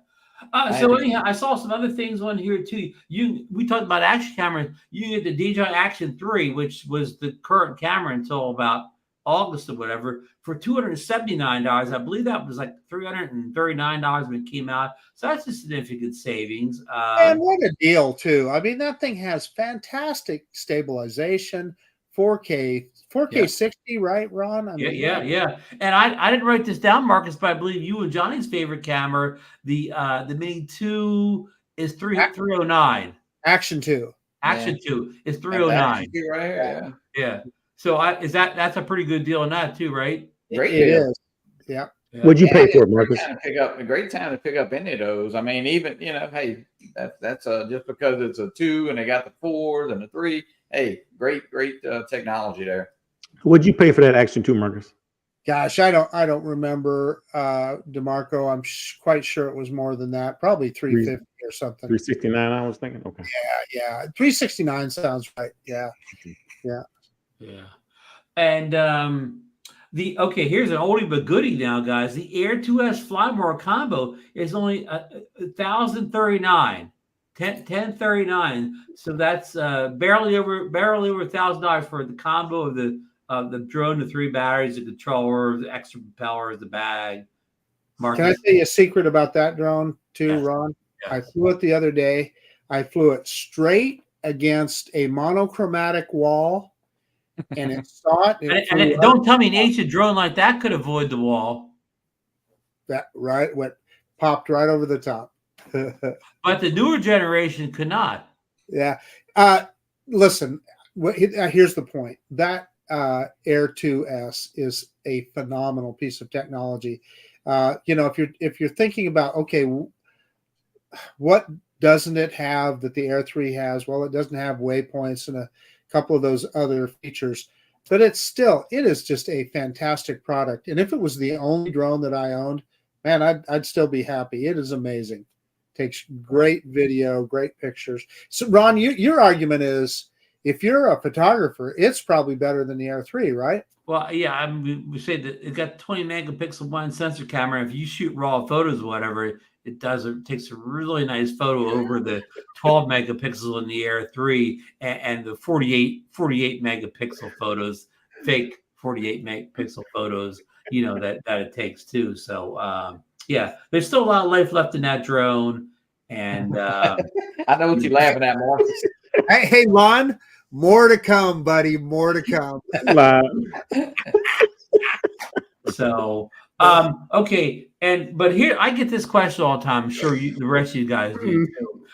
So anyhow, I saw some other things on here too. We talked about action cameras. You get the DJI Action 3, which was the current camera until about August or whatever, for $279. I believe that was like $339 when it came out. So that's a significant savings. And what a deal too. I mean, that thing has fantastic stabilization, 4K 60, right, Ron? I mean, yeah. And I didn't write this down, Marcus, but I believe you and Johnny's favorite camera, the Mini 2, is 309. Action 2. Action 2 is 309. Right here, yeah. So that's a pretty good deal on that too, right? Great it deal. is. Yeah. What'd you pay for it, Marcus? A great time to pick up any of those. I mean, even hey, that's just because it's a 2 and they got the 4s and the 3. Hey, great technology there. What'd you pay for that Action 2, Marcus? Gosh, I don't remember, DeMarco. I'm quite sure it was more than that. Probably 350 or something. 369, I was thinking. Okay. Yeah. 369 sounds right. Yeah. And here's an oldie but goodie now, guys. The Air 2S Fly More combo is only $1,039. 1039. So that's barely over $1,000 for the combo of the drone, the 3 batteries, the controller, the extra propellers, the bag. Marcus. Can I tell you a secret about that drone too, Ron? Yes. I flew it the other day. I flew it straight against a monochromatic wall, and it saw it. And don't tell me an ancient drone like that could avoid the wall. That popped right over the top. But the newer generation could not. Yeah. Listen, here's the point. That Air 2S is a phenomenal piece of technology. If you're thinking about, okay, what doesn't it have that the Air 3 has? Well, it doesn't have waypoints and a couple of those other features, but it is just a fantastic product. And if it was the only drone that I owned, man, I'd still be happy. It is amazing. Takes great video, great pictures. So Ron, your argument is, if you're a photographer, it's probably better than the Air 3, right? Well, yeah, we say that it got 20 megapixel one sensor camera. If you shoot raw photos or whatever, it takes a really nice photo over the 12 megapixels in the Air 3 and the 48 megapixel photos, fake 48 megapixel photos, that it takes too. So, there's still a lot of life left in that drone. And I know what you're laughing at, Marcus. Hey, Lon, more to come, buddy. More to come. So, okay. But here, I get this question all the time. I'm sure the rest of you guys do too.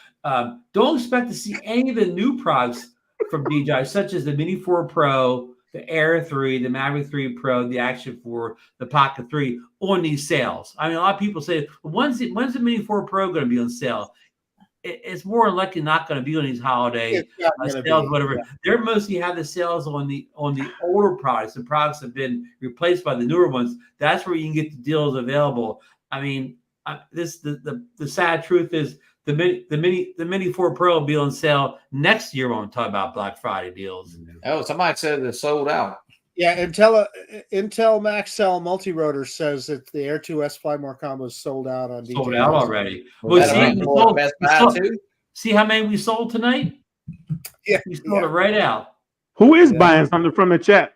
Don't expect to see any of the new products from DJI, such as the Mini 4 Pro, the Air 3, the Mavic 3 Pro, the Action 4, the Pocket 3 on these sales. I mean, a lot of people say, when's the Mini 4 Pro going to be on sale? It's more likely not going to be on these holiday sales, whatever. Yeah. They're mostly have the sales on the older products. The products have been replaced by the newer ones. That's where you can get the deals available. I mean, the sad truth is the Mini 4 Pro will be on sale next year when we talk about Black Friday deals. Oh, somebody said it's sold out. Yeah, Intel Max Cell Multi-Rotor says that the Air 2S Fly More combo is sold out on DJI. Sold out already. See how many we sold tonight? Yeah, we sold it right out. Who is buying something from the chat?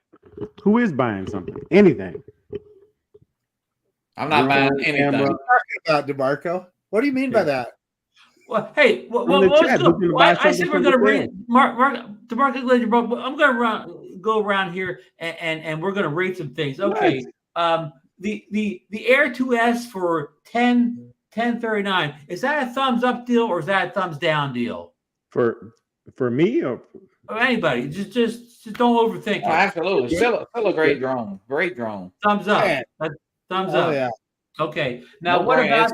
Who is buying something? Anything? I'm not buying anything. What are you talking about, DeMarco? What do you mean by that? Well, hey, I said we're going to rate DeMarco. I'm going to go around here and we're going to rate some things. Okay, the Air 2S for 1039, is that a thumbs up deal or is that a thumbs down deal? For me or anybody? Just don't overthink it. Absolutely, still a great drone. Great drone. Thumbs up. Thumbs up. Yeah. Okay. Now, what about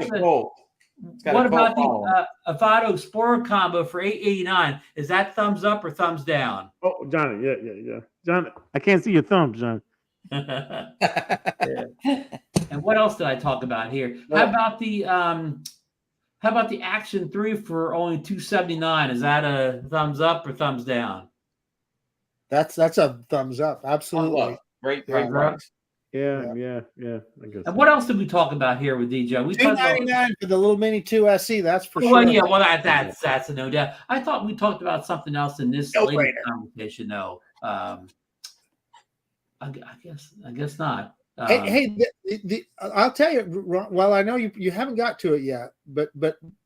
got What a about cult the Avata Explorer combo for $889? Is that thumbs up or thumbs down? Oh, Johnny, yeah. John, I can't see your thumbs, John. following. Yeah. And what else did I talk about here? How about the Action 3 for only $279? Is that a thumbs up or thumbs down? That's a thumbs up. Absolutely. Great Yeah. price. Yeah. I guess. And what else did we talk about here with DJI? We talked about $299 for the little Mini 2 SE. That's for well, sure. yeah, well that's a no doubt. I thought we talked about something else in this No latest brainer. conversation. No, I guess not. Hey, I'll tell you. Well, I know you haven't got to it yet, but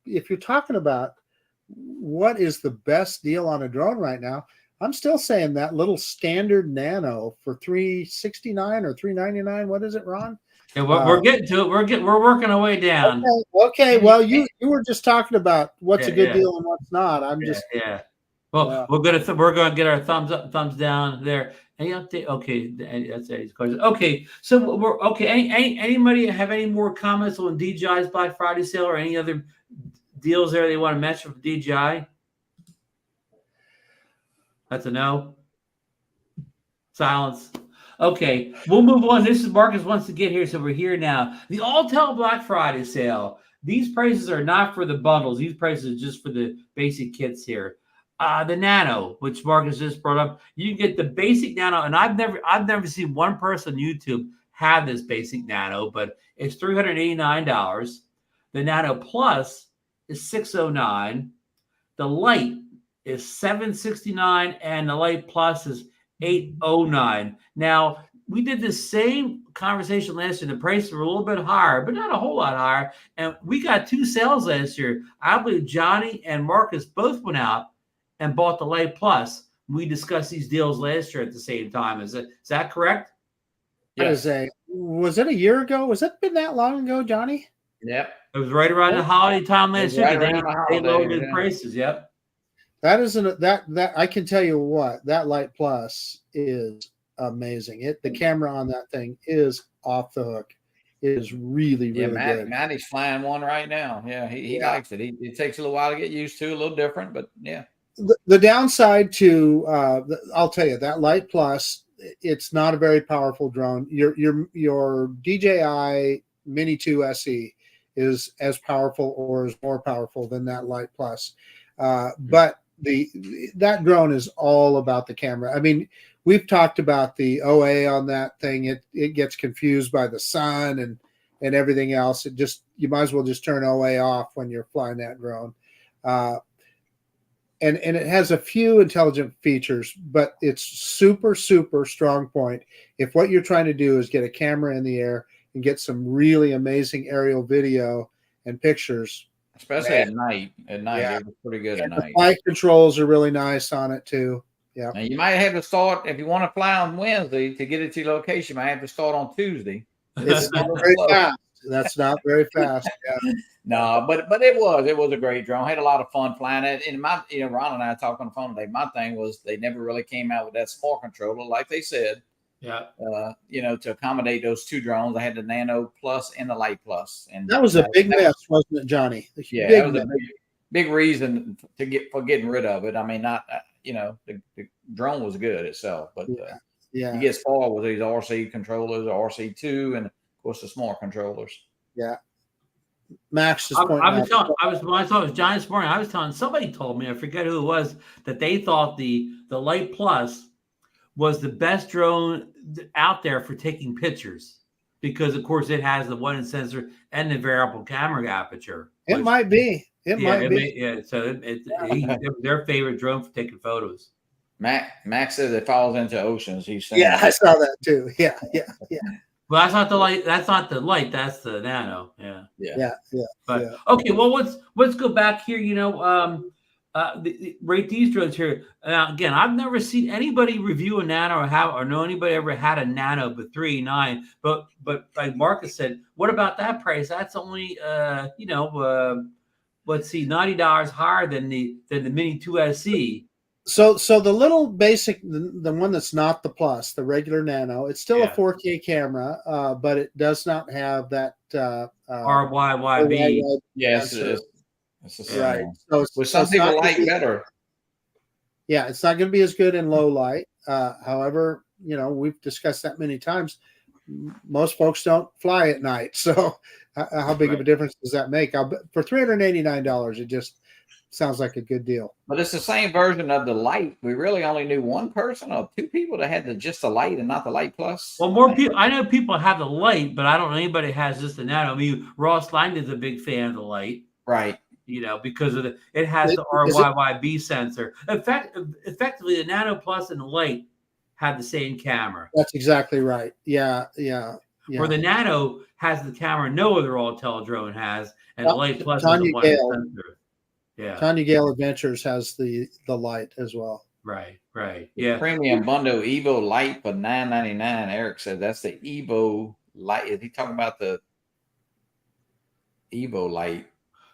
if you're talking about what is the best deal on a drone right now, I'm still saying that little standard Nano for $369 or $399. What is it, Ron? Yeah, we're getting to it. We're working our way down. Okay. Well, you were just talking about what's a good deal and what's not. I'm just Well, we're gonna get our thumbs up, thumbs down there. Any update? Okay, that's Eddie's question. Okay, so we're okay. Anybody have any more comments on DJI's Black Friday sale or any other deals there they want to mention from DJI? That's a no. Silence. Okay, we'll move on. This is Marcus wants to get here, so we're here now. The AUTEL Black Friday sale. These prices are not for the bundles. These prices are just for the basic kits here. The Nano, which Marcus just brought up, you can get the basic Nano, and I've never seen one person on YouTube have this basic Nano, but it's $389. The Nano Plus is $609. The Lite is $769, and the Lite Plus is $809. Now, we did the same conversation last year. The prices were a little bit higher, but not a whole lot higher. And we got two sales last year. I believe Johnny and Marcus both went out and bought the Lite Plus. We discussed these deals last year at the same time. Is that correct? Yes. Was it a year ago? Was it been that long ago, Johnny? Yep. It was right around the holiday time last year. Right They around the lowered holidays, the yeah. prices. Yep. That isn't that I can tell you what, that Lite Plus is amazing. The camera on that thing is off the hook. It is really good. Matty's flying one right now. Yeah, he likes it. It takes a little while to get used to, a little different, but yeah. The downside to I'll tell you, that Lite Plus, it's not a very powerful drone. Your DJI Mini 2 SE is as powerful or is more powerful than that Lite Plus. But that drone is all about the camera. I mean, we've talked about the OA on that thing. It gets confused by the sun and everything else. You might as well just turn OA off when you're flying that drone. And it has a few intelligent features, but it's super, super strong point. If what you're trying to do is get a camera in the air and get some really amazing aerial video and pictures, Especially at night. Yeah. It was pretty good at the night. flight controls are really nice on it too. Yeah. Now you might have to start, if you want to fly on Wednesday to get it to your location, you might have to start on Tuesday. It's not very fast. That's not very fast. Yeah. No, but it was a great drone. I had a lot of fun flying it. And Ron and I talked on the phone today. My thing was they never really came out with that small controller, like they said. Yeah. To accommodate those two drones. I had the Nano Plus and the Lite Plus. And That was a big mess, wasn't it, Johnny? Yeah, Big that was mess. a big reason for getting rid of it. I mean, not the drone was good itself, but Yeah. you get spoiled with these RC controllers, RC2, and of course the smart controllers. Yeah. Max just I pointing was out. when I saw it was Johnny this morning. I was telling somebody told me, I forget who it was, that they thought the Lite Plus was the best drone out there for taking pictures because, of course, it has the one sensor and the variable camera aperture. It might be. It might be. So it was their favorite drone for taking photos. Max says it falls into oceans. He's saying, Yeah, I saw that too. Yeah. Well, that's not the Lite. That's not the Lite. That's the Nano. Yeah. But okay, well, let's go back here. Rate these drones here. Now, again, I've never seen anybody review a Nano or know anybody ever had a Nano but $389. But like Marcus said, what about that price? That's only let's see, $90 higher than the Mini 2 SE. So the little basic, the one that's not the Plus, the regular Nano, it's still a 4K camera, but it does not have that RYYB. Yes, sensor. it's the same Right. one. So Which some people like better. Yeah, it's not going to be as good in low light. However, you know, we've discussed that many times. Most folks don't fly at night, so how big of a difference does that make? For $389, it just sounds like a good deal. But it's the same version of the light. We really only knew one person or two people that had just the light and not the light plus. Well, more people. I know people have the light, but I don't know anybody has just the Nano. I mean, Ross Langdon's a big fan of the light, right? You know, because of it has the RYYB sensor. Effectively, the Nano Plus and the light have the same camera. That's exactly right. Yeah. Where the Nano has the camera no other AUTEL drone has, and the Light Plus is the one sensor. Yeah. Tanya Gale Adventures has the light as well. Right. Yeah. Premium bundle Evo light for $9.99. Eric said that's the Evo light. Is he talking about the Evo light?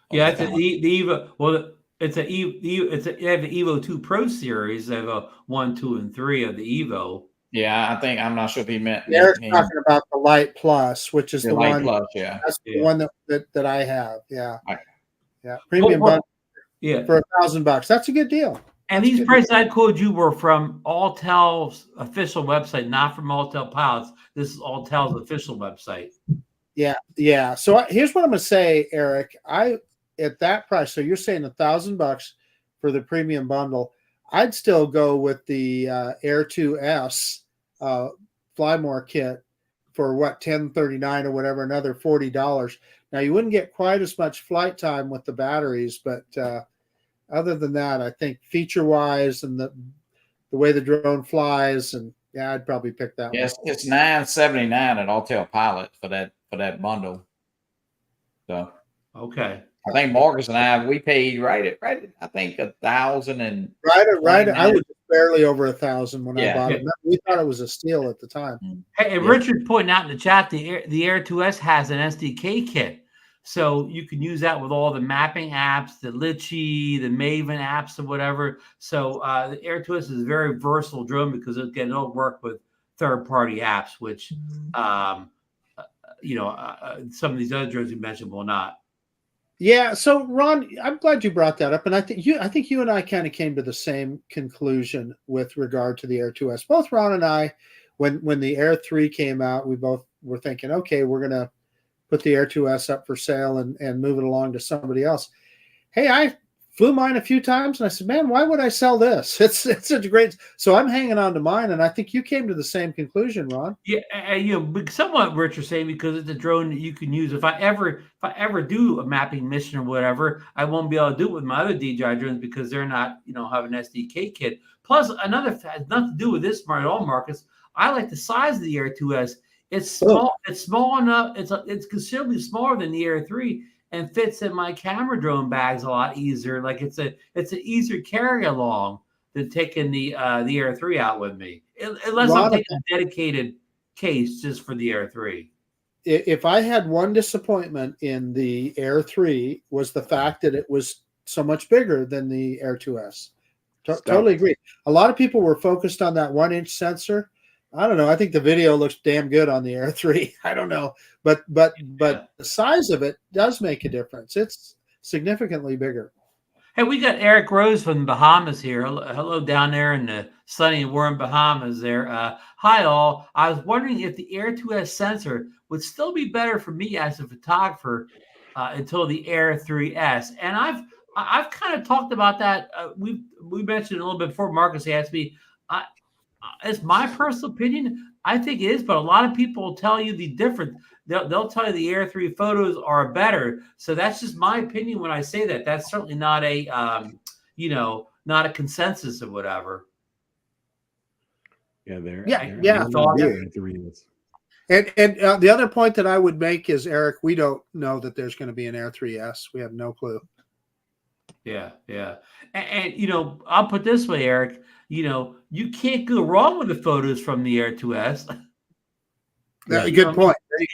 Yeah, it's the Evo. Well, it's they have the Evo 2 Pro series. They have a 1, 2, and 3 of the Evo. Yeah, I'm not sure if he meant. Eric's talking about the Light Plus, which is the Light one. Plus, yeah, that's the one that I have. Yeah, right. Yeah, premium bundle. Yeah, for $1,000. That's a good deal. And these prices I quoted you were from AUTEL's official website, not from AUTEL Pilots. This is AUTEL's official website. Yeah. So here's what I'm going to say, Eric. At that price, so you're saying $1,000 for the premium bundle. I'd still go with the Air 2S Flymore kit for what, $1039 or whatever, another $40. Now you wouldn't get quite as much flight time with the batteries, but other than that, I think feature-wise and the way the drone flies, and I'd probably pick that one. Yes, it's $979 at AUTEL Pilot for that bundle. So okay. I think Marcus and I, we paid right I think $1,000 and right. I was barely over $1,000 when I bought it. We thought it was a steal at the time. Hey, Richard pointing out in the chat, the Air 2S has an SDK kit, so you can use that with all the mapping apps, the Litchi, the Maven apps, or whatever. So the Air 2S is a very versatile drone because it'll work with third-party apps, which some of these other drones you mentioned will not. Yeah, so Ron, I'm glad you brought that up, and I think you and I kind of came to the same conclusion with regard to the Air 2S. Both Ron and I, when the Air 3 came out, we both were thinking, okay, we're gonna put the Air 2S up for sale and move it along to somebody else. Hey, I flew mine a few times, and I said, man, why would I sell this? It's such a great. So I'm hanging on to mine, and I think you came to the same conclusion, Ron. Yeah, somewhat what you're saying, because it's a drone that you can use. If I ever do a mapping mission or whatever, I won't be able to do it with my other DJI drones because they're not, have an SDK kit. Plus, another has nothing to do with this at all, Marcus. I like the size of the Air 2S. It's small. It's small enough. It's considerably smaller than the Air 3. And fits in my camera drone bags a lot easier. Like it's an easier carry along than taking the Air 3 out with me, unless I'm taking a dedicated case just for the Air 3. If I had one disappointment in the Air 3 was the fact that it was so much bigger than the Air 2S. Totally agree. A lot of people were focused on that 1-inch sensor. I don't know. I think the video looks damn good on the Air 3. I don't know. But the size of it does make a difference. It's significantly bigger. Hey, we got Eric Rose from the Bahamas here. Hello down there in the sunny and warm Bahamas there. Hi, all. I was wondering if the Air 2S sensor would still be better for me as a photographer until the Air 3S. And I've kind of talked about that. We mentioned a little bit before Marcus asked me. It's my personal opinion. I think it is, but a lot of people will tell you the different. They'll tell you the Air 3 photos are better. So that's just my opinion when I say that. That's certainly not a, not a consensus or whatever. Yeah. And the other point that I would make is, Eric, we don't know that there's going to be an Air 3S. We have no clue. Yeah. And I'll put it this way, Eric. You can't go wrong with the photos from the Air 2S. Good point. There you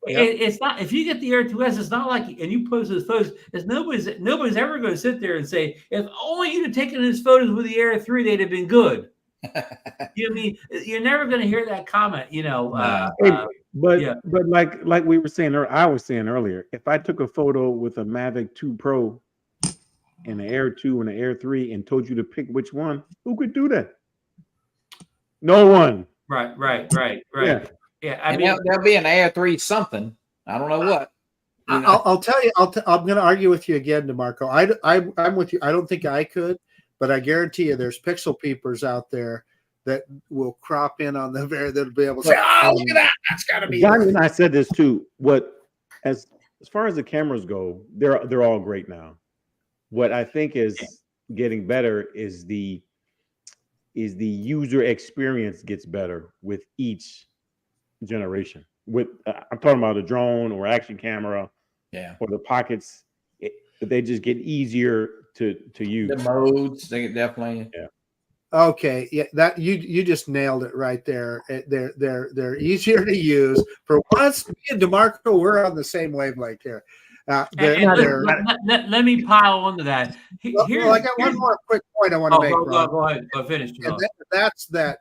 go. It's not, if you get the Air 2S, it's not like, and you post those photos, it's nobody's ever going to sit there and say, if only you'd have taken those photos with the Air 3, they'd have been good. You know what I mean? You're never going to hear that comment, you know. But like we were saying, or I was saying earlier, if I took a photo with a Mavic 2 Pro and the Air 2 and the Air 3 and told you to pick which one, who could do that? No one. Right. Yeah, I and mean, there'll be an Air 3 something. I don't know what. You know? I'll tell you. I'm going to argue with you again, DeMarco. I'm with you. I don't think I could, but I guarantee you, there's pixel peepers out there that will crop in on the very. That'll be able to say, "Oh, look at that! That's got to be." Johnny and I said this too. As far as the cameras go, they're all great now. What I think is getting better is the user experience gets better with each generation. With I'm talking about a drone or action camera, or the pockets. They just get easier to use. The modes, they definitely. Yeah. Okay, yeah, that you just nailed it right there. They're easier to use. For once, me and DeMarco, we're on the same wavelength here. let me pile onto that. Well, I got one more quick point I want to make. Go ahead. Go finish. That's that.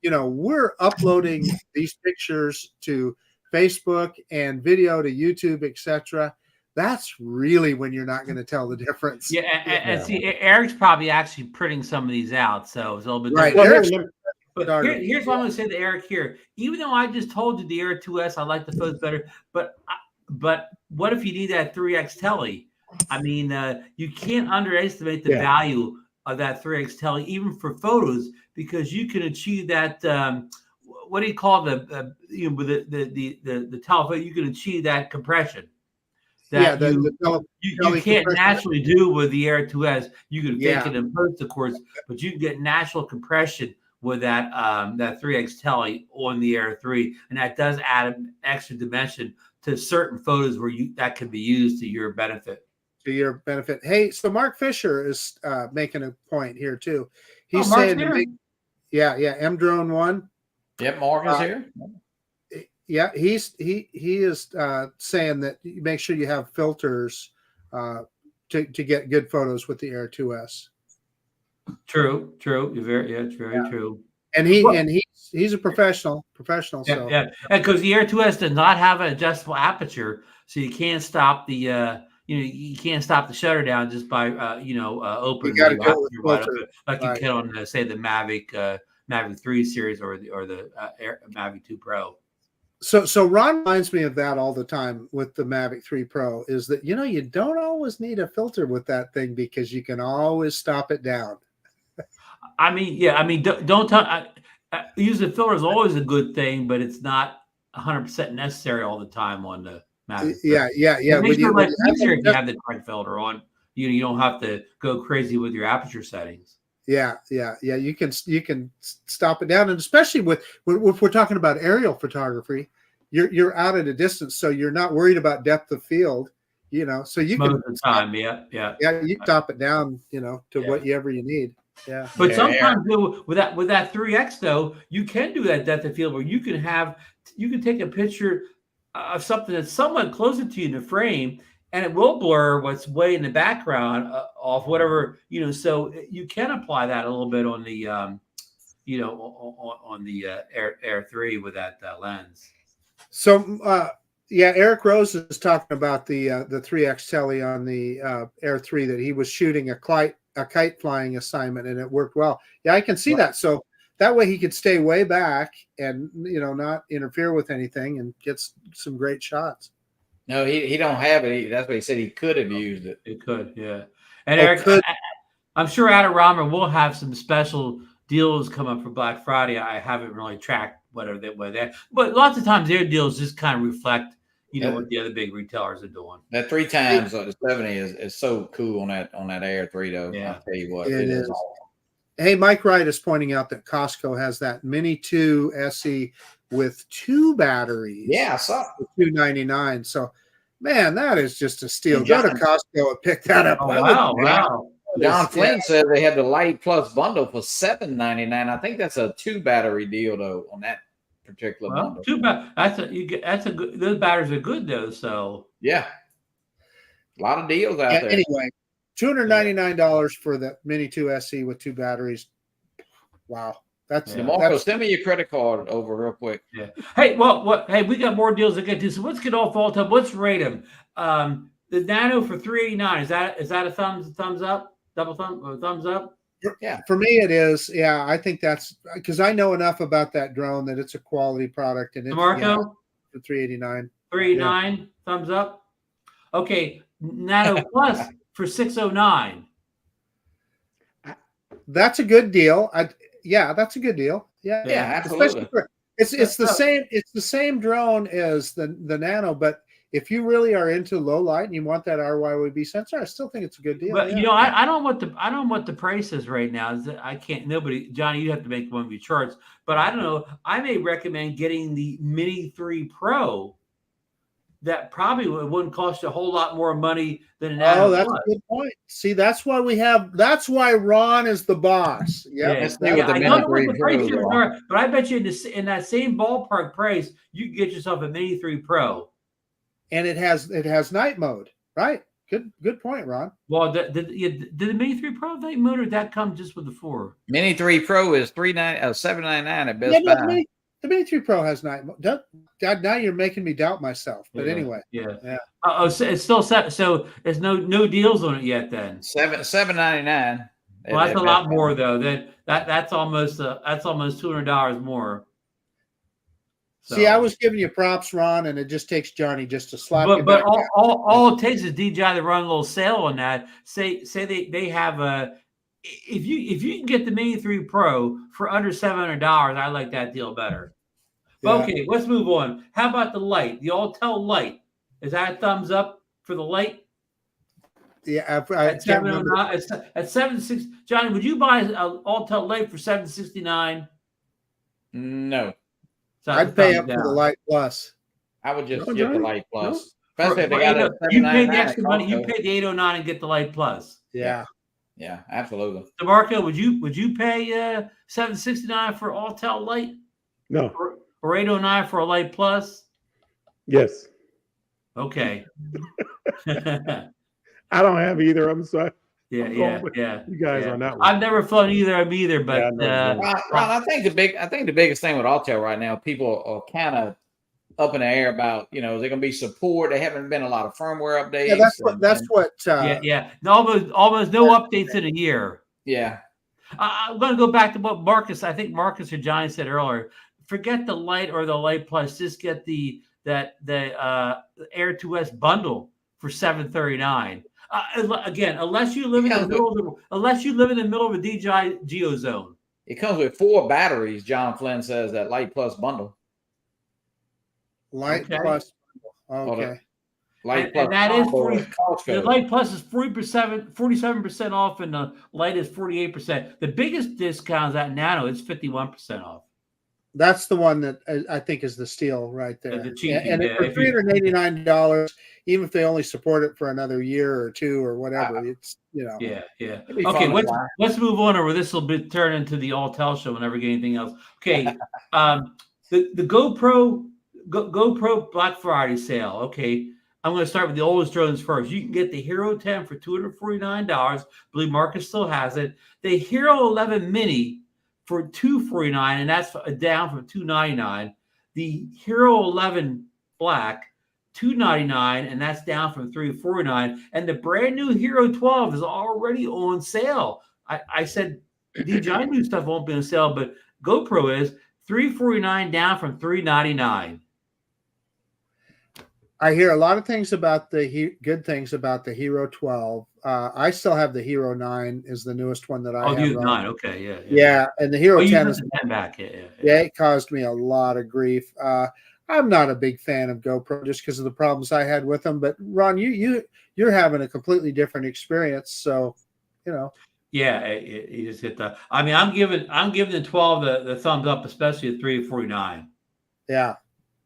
You know, we're uploading these pictures to Facebook and video to YouTube, etc. That's really when you're not going to tell the difference. Yeah, and see, Eric's probably actually printing some of these out, so it's a little bit right. But here's what I'm going to say to Eric here. Even though I just told you the Air 2S, I like the photos better, but what if you need that 3X tele? I mean, you can't underestimate the value of that 3X tele, even for photos, because you can achieve that. What do you call the telephone? You can achieve that compression. That you can't naturally do with the Air 2S. You can fake it in post, of course, but you can get natural compression with that 3X tele on the Air 3, and that does add an extra dimension to certain photos where that can be used to your benefit. Hey, so Mark Fisher is making a point here too. He's saying, M Drone 1. Yep, Mark is here. Yeah, he is saying that you make sure you have filters to get good photos with the Air 2S. True. It's very true. And he's a professional. Yeah, because the Air 2S does not have an adjustable aperture, so you can't stop the you can't stop the shutter down just by opening the aperture wide open, like you can on say the Mavic 3 series or the Mavic 2 Pro. So Ron reminds me of that all the time with the Mavic 3 Pro, is that you don't always need a filter with that thing because you can always stop it down. Don't tell. Using a filter is always a good thing, but it's not 100% necessary all the time on the Mavic. Yeah. It makes your life easier if you have the correct filter on. You don't have to go crazy with your aperture settings. Yeah. You can stop it down, and especially if we're talking about aerial photography, you're out at a distance, so you're not worried about depth of field. So you most of the time, you stop it down, to whatever you need. Yeah. But sometimes with that 3X though, you can do that depth of field where you can take a picture of something that's somewhat closer to you in the frame, and it will blur what's way in the background off whatever, so you can apply that a little bit on the, on the Air 3 with that lens. So, Eric Rose is talking about the 3X tele on the Air 3 that he was shooting a kite flying assignment, and it worked well. Yeah, I can see that. So that way he could stay way back and, not interfere with anything and get some great shots. No, he don't have it. That's what he said. He could have used it. It could, yeah. And Eric, I'm sure Adorama will have some special deals come up for Black Friday. I haven't really tracked whatever they, but lots of times their deals just kind of reflect, what the other big retailers are doing. That 3 times the 70 is so cool on that Air 3 though. Yeah. I'll tell you what, it is awesome. Hey, Mike Wright is pointing out that Costco has that Mini 2 SE with 2 batteries. Yeah, I saw it. $299. So, man, that is just a steal. Go to Costco and pick that up. Oh, wow. John Flynn said they had the Light Plus bundle for $7.99. I think that's a 2 battery deal though on that particular Well, bundle. too bad. That's a good. Those batteries are good though. So Yeah, a lot of deals out there. Anyway, $299 for the Mini 2 SE with 2 batteries. Wow. That's DeMarco, send me your credit card over real quick. yeah. Hey, well, hey, we got more deals to get to. So let's get off all time. Let's rate them. The Nano for $389. Is that a thumbs up? Double thumbs up? Yeah. For me, it is. Yeah, I think that's because I know enough about that drone that it's a quality product. And it's DeMarco? for $389. $389, thumbs up. Okay, Nano Plus for $609. That's a good deal. That's a good deal. Yeah, absolutely. It's the same drone as the Nano, but if you really are into low light and you want that RYOB sensor, I still think it's a good deal. But I don't know what the price is right now. I can't. Nobody, Johnny, you have to make one of your charts. But I don't know. I may recommend getting the Mini 3 Pro. That probably wouldn't cost you a whole lot more money than an Nano. Oh, that's a good point. See, that's why Ron is the boss. I don't know what the price is, but I bet you in that same ballpark price, you can get yourself a Mini 3 Pro. And it has night mode, right? Good point, Ron. Well, did the Mini 3 Pro have night mode, or did that come just with the 4? Mini 3 Pro is $799 at Best Buy. The Mini 3 Pro has night mode. Now you're making me doubt myself. But anyway, so it's still set. So there's no deals on it yet. Then $799. Well, that's a lot more though. That's almost $200 more. So. See, I was giving you props, Ron, and it just takes Johnny just to slap. But all it takes is DJI to run a little sale on that. Say they have a. If you can get the Mini 3 Pro for under $700, I like that deal better. But okay, let's move on. How about the light? The AUTEL light. Is that a thumbs up for the light? Yeah, at $709 at $760. Johnny, would you buy an AUTEL light for $769? No. So I'd pay up for the Light Plus. I would just get the Light Plus. Especially if they got you pay the extra money. You pay the $809 and get the Light Plus. Yeah. Yeah, absolutely. DeMarco, would you pay $769 for AUTEL light? No. Or $809 for a Light Plus? Yes. Okay. I don't have either. I'm sorry. Yeah. You guys on that one. I've never flown either of them either, but Ron, I think the biggest thing with AUTEL right now, people are kind of up in the air about, is there going to be support? There haven't been a lot of firmware updates. Yeah, almost no updates in a year. Yeah. I'm going to go back to what Marcus or Johnny said earlier. Forget the Light or the Light Plus. Just get the Air 2S bundle for $739. Again, unless you live in the middle of a DJI Geo Zone. It comes with 4 batteries. John Flynn says that Light Plus bundle. Light Plus. Okay. Light Plus. And that is 40. The Light Plus is 47% off, and the Light is 48%. The biggest discount is that Nano. It's 51% off. That's the one that I think is the steal right there. The cheapie, and for $389, even if they only support it for another year or 2 or whatever, it's Yeah. Okay, let's move on, or this will be turned into the AUTEL show and never get anything else. Okay, the GoPro Black Friday sale. Okay, I'm going to start with the oldest drones first. You can get the Hero 10 for $249. I believe Marcus still has it. The Hero 11 Mini for $249, and that's down from $299. The Hero 11 Black, $299, and that's down from $349. And the brand new Hero 12 is already on sale. I said DJI new stuff won't be on sale, but GoPro is $349 down from $399. I hear a lot of things about good things about the Hero 12. I still have the Hero 9 is the newest one that I have. Oh, you 9. Okay, yeah. And the Hero 10 is the 10 back. Yeah, it caused me a lot of grief. I'm not a big fan of GoPro just because of the problems I had with them. But Ron, you're having a completely different experience. So, Yeah, you just hit the. I mean, I'm giving the 12 the thumbs up, especially at $349. Yeah.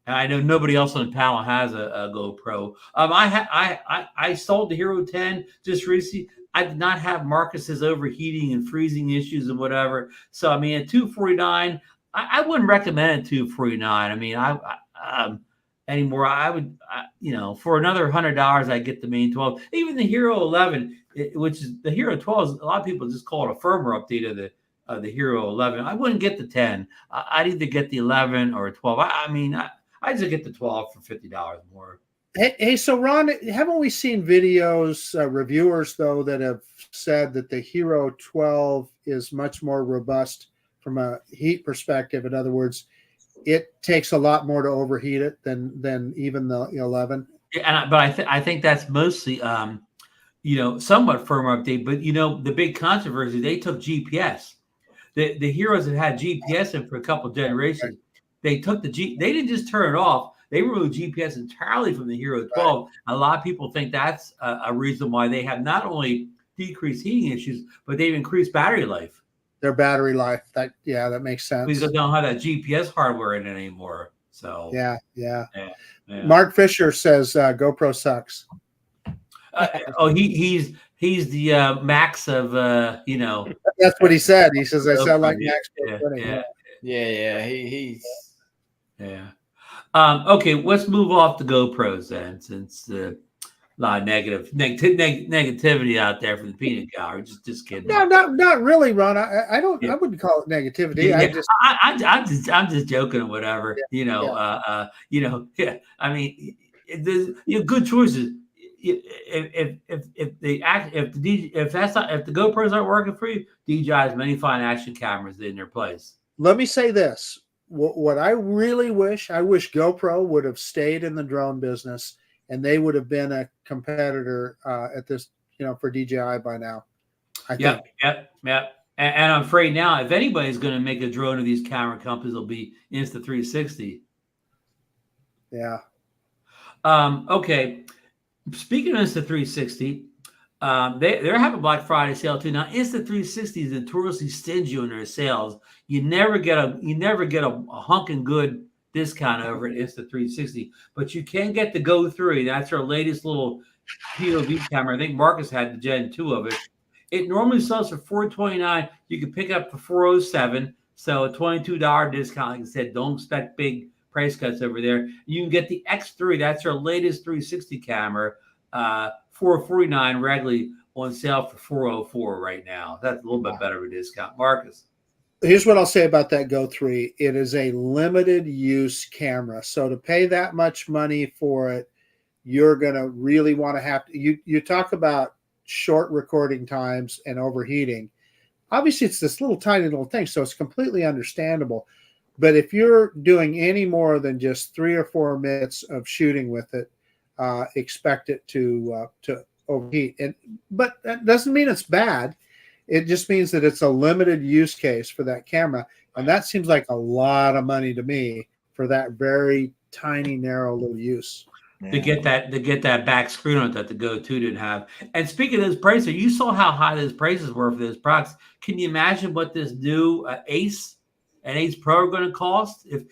And I know nobody else on the panel has a GoPro. I sold the Hero 10 just recently. I did not have Marcus's overheating and freezing issues and whatever. So I mean, at $249, I wouldn't recommend it $249. I mean, anymore. I would, for another $100, I get the main 12. Even the Hero 11, which is the Hero 12, a lot of people just call it a firmware update of the Hero 11. I wouldn't get the 10. I'd either get the 11 or 12. I just get the 12 for $50 more. Hey, so Ron, haven't we seen videos, reviewers though, that have said that the Hero 12 is much more robust from a heat perspective? In other words, it takes a lot more to overheat it than even the 11. Yeah, but I think that's mostly somewhat firmware update. But the big controversy, they took GPS. The Heroes have had GPS in for a couple of generations. They took they didn't just turn it off. They removed GPS entirely from the Hero 12. Right. A lot of people think that's a reason why they have not only decreased heating issues, but they've increased battery life. Their battery life. That makes sense. Because they don't have that GPS hardware in it anymore. So yeah. Mark Fisher says GoPro sucks. He's the Max of That's what he said. He says I sound like Max. Yeah. Okay, let's move off the GoPros then, since a lot of negativity out there from the peanut gallery. Just kidding. No, not really, Ron. I don't. Yeah. I wouldn't call it negativity. Yeah. I'm just joking or whatever. Yeah. I mean, good choices. If the GoPros aren't working for you, DJI has many fine action cameras in their place. Let me say this. What I really wish GoPro would have stayed in the drone business, and they would have been a competitor at this, for DJI by now. I think. Yep. And I'm afraid now, if anybody's going to make a drone of these camera companies, it'll be Insta360. Yeah. Okay. Speaking of Insta360, they're having Black Friday sale too. Now, Insta360 is notoriously stingy on their sales. You never get a hunkin' good discount over at Insta360, but you can get the Go 3. That's our latest little POV camera. I think Marcus had the Gen 2 of it. It normally sells for $429. You can pick it up for $407. So a $22 discount. Like I said, don't expect big price cuts over there. You can get the X3. That's our latest 360 camera. $449 regularly on sale for $404 right now. That's a little bit better of a discount. Marcus. Here's what I'll say about that Go 3. It is a limited use camera. So to pay that much money for it, you're going to really want to have to, you talk about short recording times and overheating. Obviously, it's this little tiny little thing, so it's completely understandable. But if you're doing any more than just 3 or 4 minutes of shooting with it, expect it to overheat. But that doesn't mean it's bad. It just means that it's a limited use case for that camera, and that seems like a lot of money to me for that very tiny, narrow little use. To get that back screen on it that the Go 2 didn't have. And speaking of those prices, you saw how high those prices were for those products. Can you imagine what this new Ace and Ace Pro are going to cost? If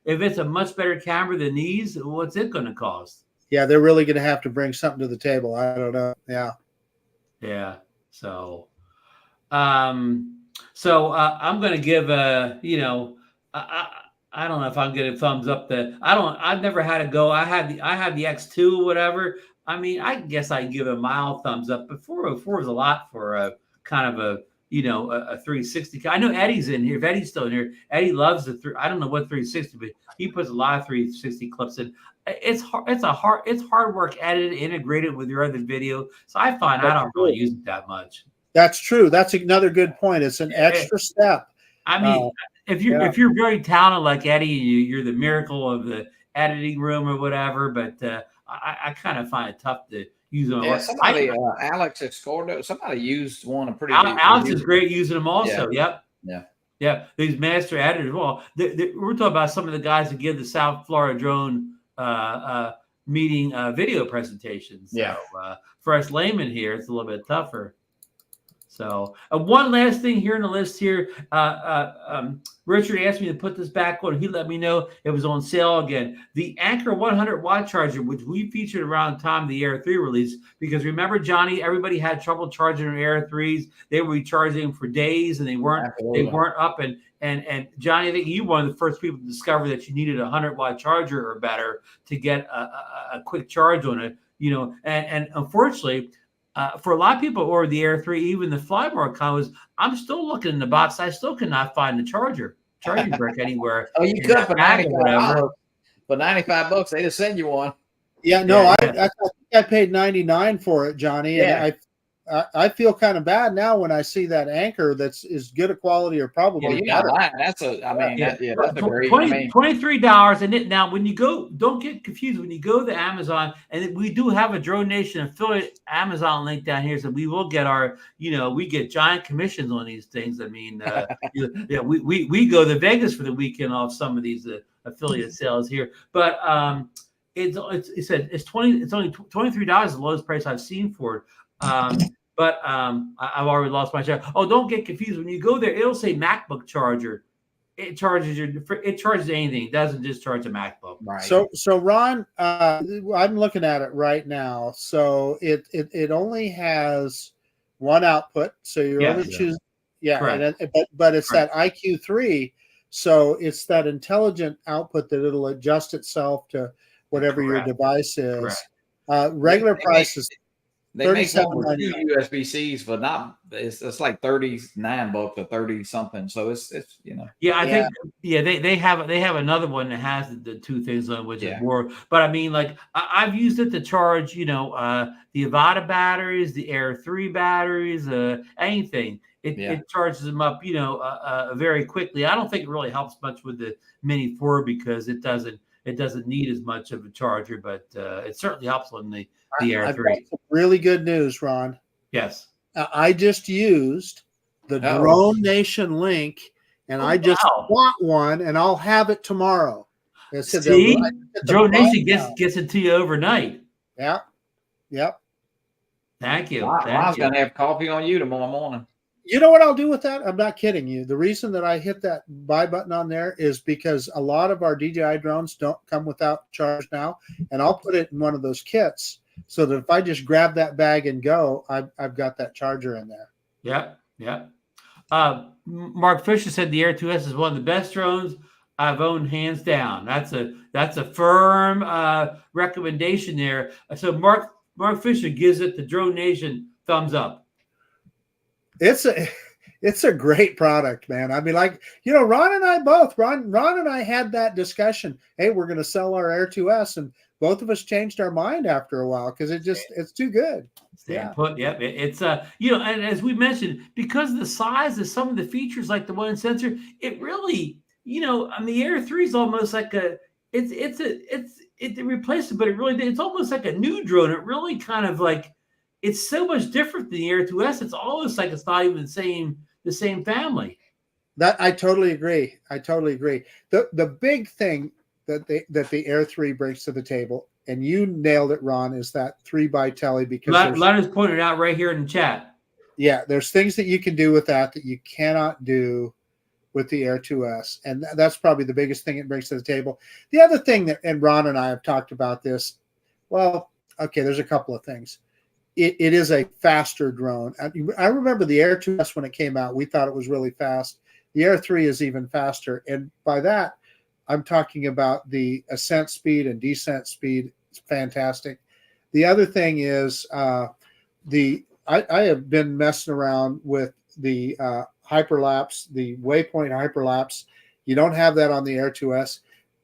it's a much better camera than these, what's it going to cost? Yeah, they're really going to have to bring something to the table. I don't know. Yeah. So, I'm going to give I don't know if I'm getting thumbs up. I've never had a Go. I had the X2 or whatever. I mean, I guess I give a mild thumbs up, but 404 is a lot for a kind of a 360. I know Eddie's in here. If Eddie's still in here, Eddie loves I don't know what 360, but he puts a lot of 360 clips in. It's hard work edited, integrated with your other video. So I find I don't really use it that much. That's true. That's another good point. It's an extra step. I mean, if you're very talented like Eddie, you're the miracle of the editing room or whatever. But I kind of find it tough to use them. Yeah, somebody, Alex Escordo, somebody used one. Alex is great using them also. Yeah. Yep. Yeah. These master editors. Well, we're talking about some of the guys that give the South Florida drone meeting video presentations. Yeah. So, for us laymen here, it's a little bit tougher. So one last thing here in the list here. Richard asked me to put this back on. He let me know it was on sale again. The Anker 100-watt charger, which we featured around the time of the Air 3 release, because remember, Johnny, everybody had trouble charging their Air 3s. They were recharging for days, and they weren't up. And Johnny, I think you were one of the first people to discover that you needed a 100-watt charger or better to get a quick charge on it. And unfortunately, for a lot of people or the Air 3, even the Flymark combos, I'm still looking in the box. I still cannot find the charging brick anywhere. Oh, you could for $95. For $95, they just send you one. Yeah, no, I paid $99 for it, Johnny, and I feel kind of bad now when I see that Anker that's as good a quality or probably better. That's a great $23. And now when you go, don't get confused when you go to Amazon, and we do have a DroneNation affiliate Amazon link down here, so we will get our, we get giant commissions on these things. I mean, we go to Vegas for the weekend off some of these affiliate sales here, but it's only $23 the lowest price I've seen for it. But I've already lost my charger. Oh, don't get confused. When you go there, it'll say MacBook charger. It charges anything. It doesn't just charge a MacBook. Right. So Ron, I'm looking at it right now. So it only has one output. So you're only choosing. Yeah, but it's that IQ3. So it's that intelligent output that it'll adjust itself to whatever your device is. Regular prices. They make one with 2 USB-Cs, but not. It's like $39 or 30 something. So it's Yeah, I think they have another one that has the two things on, which is more. But I mean, like I've used it to charge, the Avata batteries, the Air 3 batteries, anything. It charges them up, very quickly. I don't think it really helps much with the Mini 4 because it doesn't need as much of a charger, but it certainly helps on the Air 3. I've got some really good news, Ron. Yes. I just used the DroneNation link, and I just bought one, and I'll have it tomorrow. See, DroneNation gets it to you overnight. Yeah. Yep. Thank you. I was going to have coffee on you tomorrow morning. You know what I'll do with that? I'm not kidding you. The reason that I hit that buy button on there is because a lot of our DJI drones don't come without charge now, and I'll put it in one of those kits so that if I just grab that bag and go, I've got that charger in there. Yeah. Mark Fisher said the Air 2S is one of the best drones I've owned, hands down. That's a firm recommendation there. So Mark Fisher gives it the DroneNation thumbs up. It's a great product, man. I mean, like, Ron and I both, Ron and I had that discussion. Hey, we're going to sell our Air 2S, and both of us changed our mind after a while because it's too good. It's and as we mentioned, because of the size of some of the features, like the one sensor, it really, on the Air 3 is almost like it replaced it, but it's almost like a new drone. It really kind of like, it's so much different than the Air 2S. It's almost like it's not even the same family. That I totally agree. The big thing that the Air 3 brings to the table, and you nailed it, Ron, is that 3x tele, because Leonard's pointed out right here in the chat. Yeah, there's things that you can do with that you cannot do with the Air 2S, and that's probably the biggest thing it brings to the table. The other thing that, and Ron and I have talked about this, well, okay, there's a couple of things. It is a faster drone. I remember the Air 2S when it came out, we thought it was really fast. The Air 3 is even faster, and by that, I'm talking about the ascent speed and descent speed. It's fantastic. The other thing is I have been messing around with the hyperlapse, the waypoint hyperlapse. You don't have that on the Air 2S.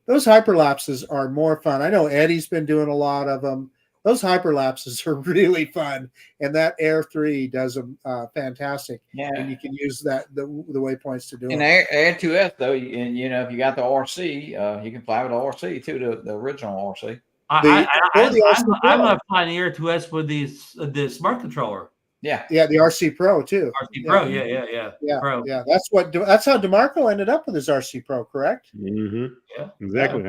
Those hyperlapses are more fun. I know Eddie's been doing a lot of them. Those hyperlapses are really fun, and that Air 3 does them fantastic. Yeah, and you can use the waypoints to do it. And Air 2S though, and if you got the RC, you can fly with the RC too, the original RC. I'm not flying the Air 2S with the smart controller. Yeah, the RC Pro too. RC Pro, yeah. Pro. Yeah, that's how DeMarco ended up with his RC Pro, correct? Mm-hmm. Yeah, exactly.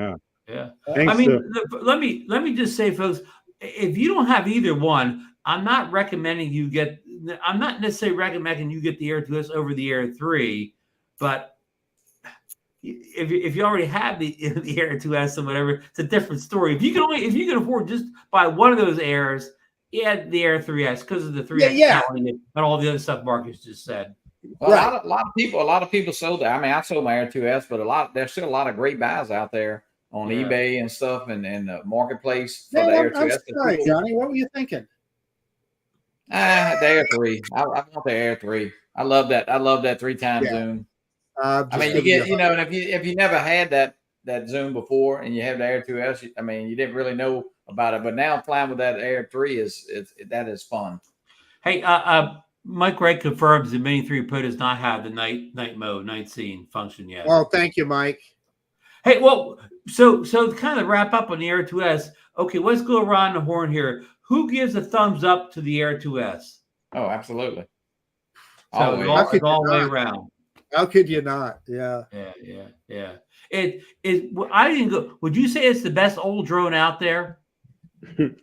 Yeah. I mean, let me just say, folks, if you don't have either one, I'm not recommending you get. I'm not necessarily recommending you get the Air 2S over the Air 3, but if you already have the Air 2S or whatever, it's a different story. If you can afford just buy one of those Airs, yeah, the Air 3S because of the 3X quality and all the other stuff Marcus just said. Well, a lot of people sold that. I mean, I sold my Air 2S, but there's still a lot of great buys out there on eBay and stuff and the marketplace for the Air 2S. Sorry, Johnny, what were you thinking? The Air 3. I want the Air 3. I love that. I love that 3x zoom. I mean, you get, and if you never had that zoom before and you have the Air 2S, I mean, you didn't really know about it, but now flying with that Air 3 is fun. Hey, Mike Wright confirms the Mini 3 Pro does not have the night scene function yet. Oh, thank you, Mike. Hey, well, so to kind of wrap up on the Air 2S, okay, let's go around the horn here. Who gives a thumbs up to the Air 2S? Oh, absolutely. So it's all the way around. How could you not? Yeah. Yeah. It is. I didn't go. Would you say it's the best old drone out there?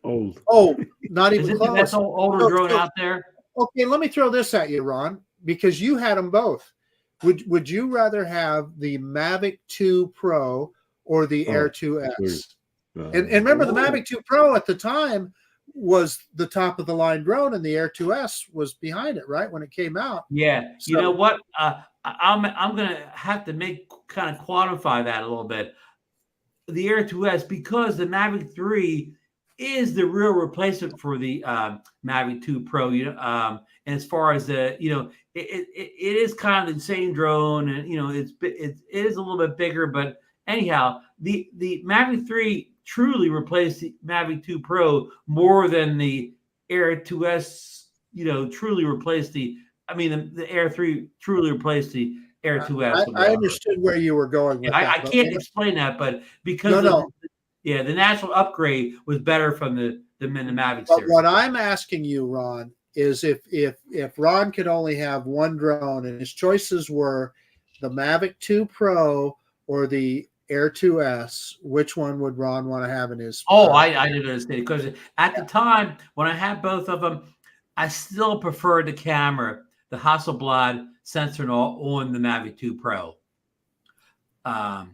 Old. Oh, not even is it close. the best older drone out there? Okay, let me throw this at you, Ron, because you had them both. Would you rather have the Mavic 2 Pro or the Air 2S? And remember, the Mavic 2 Pro at the time was the top of the line drone, and the Air 2S was behind it, right, when it came out. Yeah. So, you know what? I'm gonna have to kind of quantify that a little bit. The Air 2S, because the Mavic 3 is the real replacement for the Mavic 2 Pro. And as far as the, it is kind of the same drone, and it is a little bit bigger, but anyhow, the Mavic 3 truly replaced the Mavic 2 Pro more than the Air 2S, truly replaced the Air 3 truly replaced the Air 2S. I understood where you were going with that. I can't explain that, but because the natural upgrade was better from the Mavic but series. What I'm asking you, Ron, is if Ron could only have one drone and his choices were the Mavic 2 Pro or the Air 2S, which one would Ron want to have in his? I didn't understand, because at the time when I had both of them, I still preferred the camera, the Hasselblad sensor and all on the Mavic 2 Pro.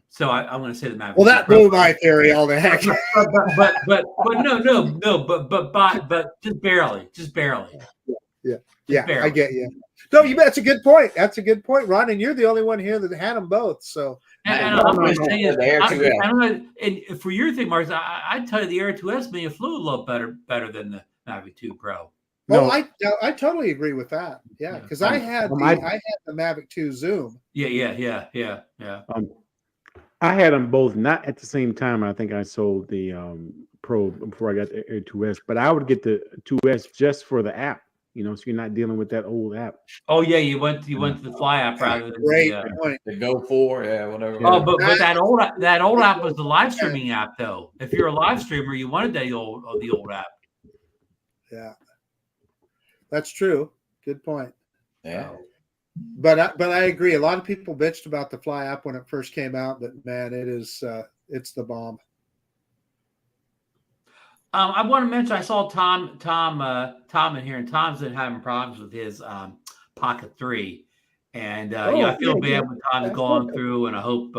So I'm going to say the Mavic. Well, that blew my theory all the heck. but just barely. Yeah, barely. I get you. No, that's a good point. That's a good point, Ron. And you're the only one here that had them both. So, and I'm going to say and for your thing, Mark, I'd tell you the Air 2S may have flew a little better than the Mavic 2 Pro. Well, I totally agree with that. Yeah, because I had the Mavic 2 Zoom. Yeah. I had them both, not at the same time. I think I sold the Pro before I got the Air 2S, but I would get the 2S just for the app. So you're not dealing with that old app. Oh yeah, you went to the Fly app rather than the Go 4, whatever. Oh, but that old app was the live streaming app, though. If you're a live streamer, you wanted the old app. Yeah, that's true. Good point. Yeah. But I agree. A lot of people bitched about the Fly app when it first came out, but man, it's the bomb. I want to mention I saw Tom in here, and Tom's been having problems with his Pocket 3, and I feel bad when Tom's going through, and I hope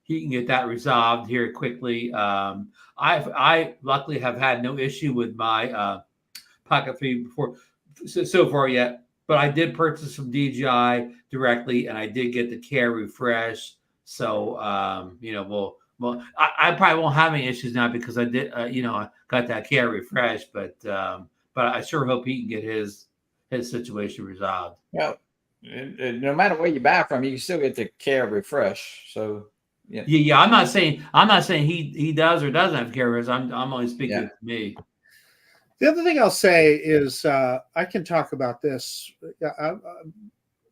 he can get that resolved here quickly. I luckily have had no issue with my Pocket 3 before so far yet, but I did purchase from DJI directly, and I did get the care refresh. So Well, I probably won't have any issues now because I did, I got that care refresh, but I sure hope he can get his situation resolved. Well, no matter where you buy from, you can still get the care refresh. So yeah. I'm not saying he does or doesn't have care refresh. I'm only speaking to me. The other thing I'll say is I can talk about this.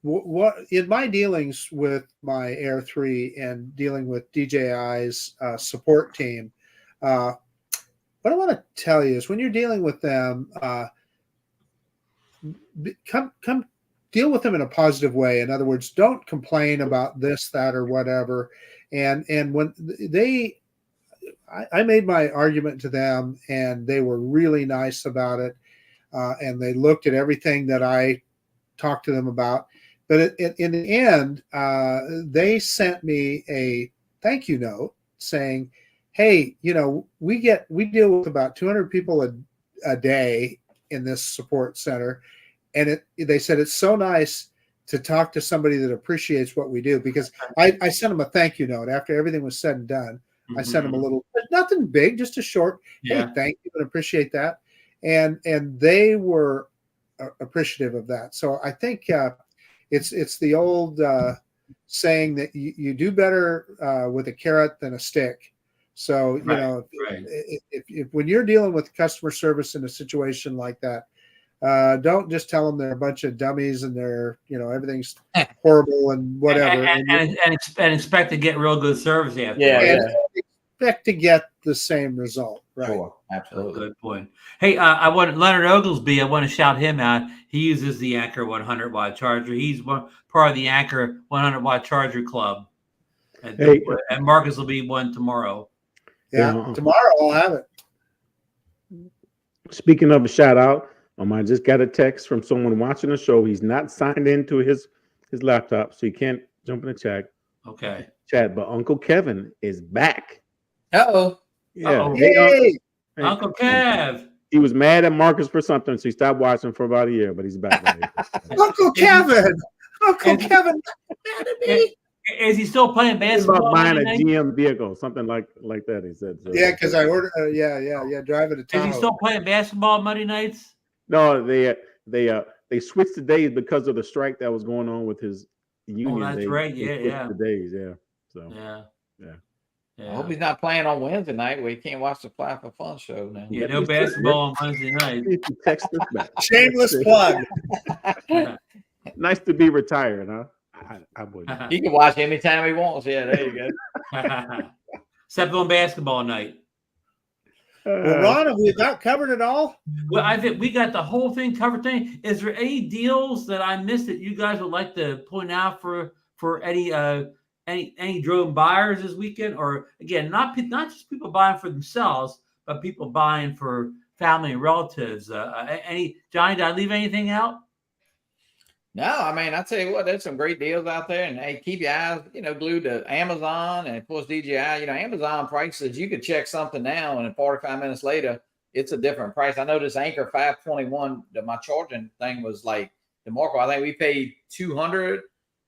What in my dealings with my Air 3 and dealing with DJI's support team, what I want to tell you is when you're dealing with them, come deal with them in a positive way. In other words, don't complain about this, that, or whatever. And when I made my argument to them, and they were really nice about it. and they looked at everything that I talked to them about. But in the end, they sent me a thank you note saying, hey, we deal with about 200 people a day in this support center. And they said, it's so nice to talk to somebody that appreciates what we do, because I sent them a thank you note after everything was said and done. I sent them a little, nothing big, just a short, hey, thank you, and appreciate that. And they were appreciative of that. So I think it's the old saying that you do better with a carrot than a stick. So, if when you're dealing with customer service in a situation like that, don't just tell them they're a bunch of dummies and they're, everything's horrible and whatever. And expect to get real good service after. And expect to get the same result. Right. Sure. Absolutely. Good point. Hey, I want Leonard Oglesby. I want to shout him out. He uses the Anchor 100-watt charger. He's part of the Anchor 100-watt charger club. And Marcus will be one tomorrow. Yeah, tomorrow I'll have it. Speaking of a shout out, I just got a text from someone watching the show. He's not signed into his laptop, so he can't jump in the chat. Okay. Chat, but Uncle Kevin is back. Uh-oh. Yeah. Hey, Uncle Kev. He was mad at Marcus for something, so he stopped watching for about a year, but he's back. Uncle Kevin. Uncle Kevin. Mad at me. Is he still playing basketball? About buying a GM vehicle, something like that. He said. So. Yeah, because I ordered. Driving to town. Is he still playing basketball Monday nights? No, they switched the days because of the strike that was going on with his union. Oh, that's right. Yeah. The days, yeah. So yeah. I hope he's not playing on Wednesday night where you can't watch the Fly for Fun show now. Yeah, no basketball on Wednesday night. Text us back. Shameless plug. Nice to be retired, huh? I would. He can watch anytime he wants. Yeah, there you go. Except on basketball night. Well, Ron, have we about covered it all? Well, I think we got the whole thing covered. Is there any deals that I missed that you guys would like to point out for any drone buyers this weekend? Or again, not just people buying for themselves, but people buying for family and relatives. Johnny, did I leave anything out? No, I tell you what, there's some great deals out there, and hey, keep your eyes, glued to Amazon and of course DJI. Amazon prices, you could check something now, and in 45 minutes later, it's a different price. I know this Anchor 521, my charging thing was like DeMarco. I think we paid $200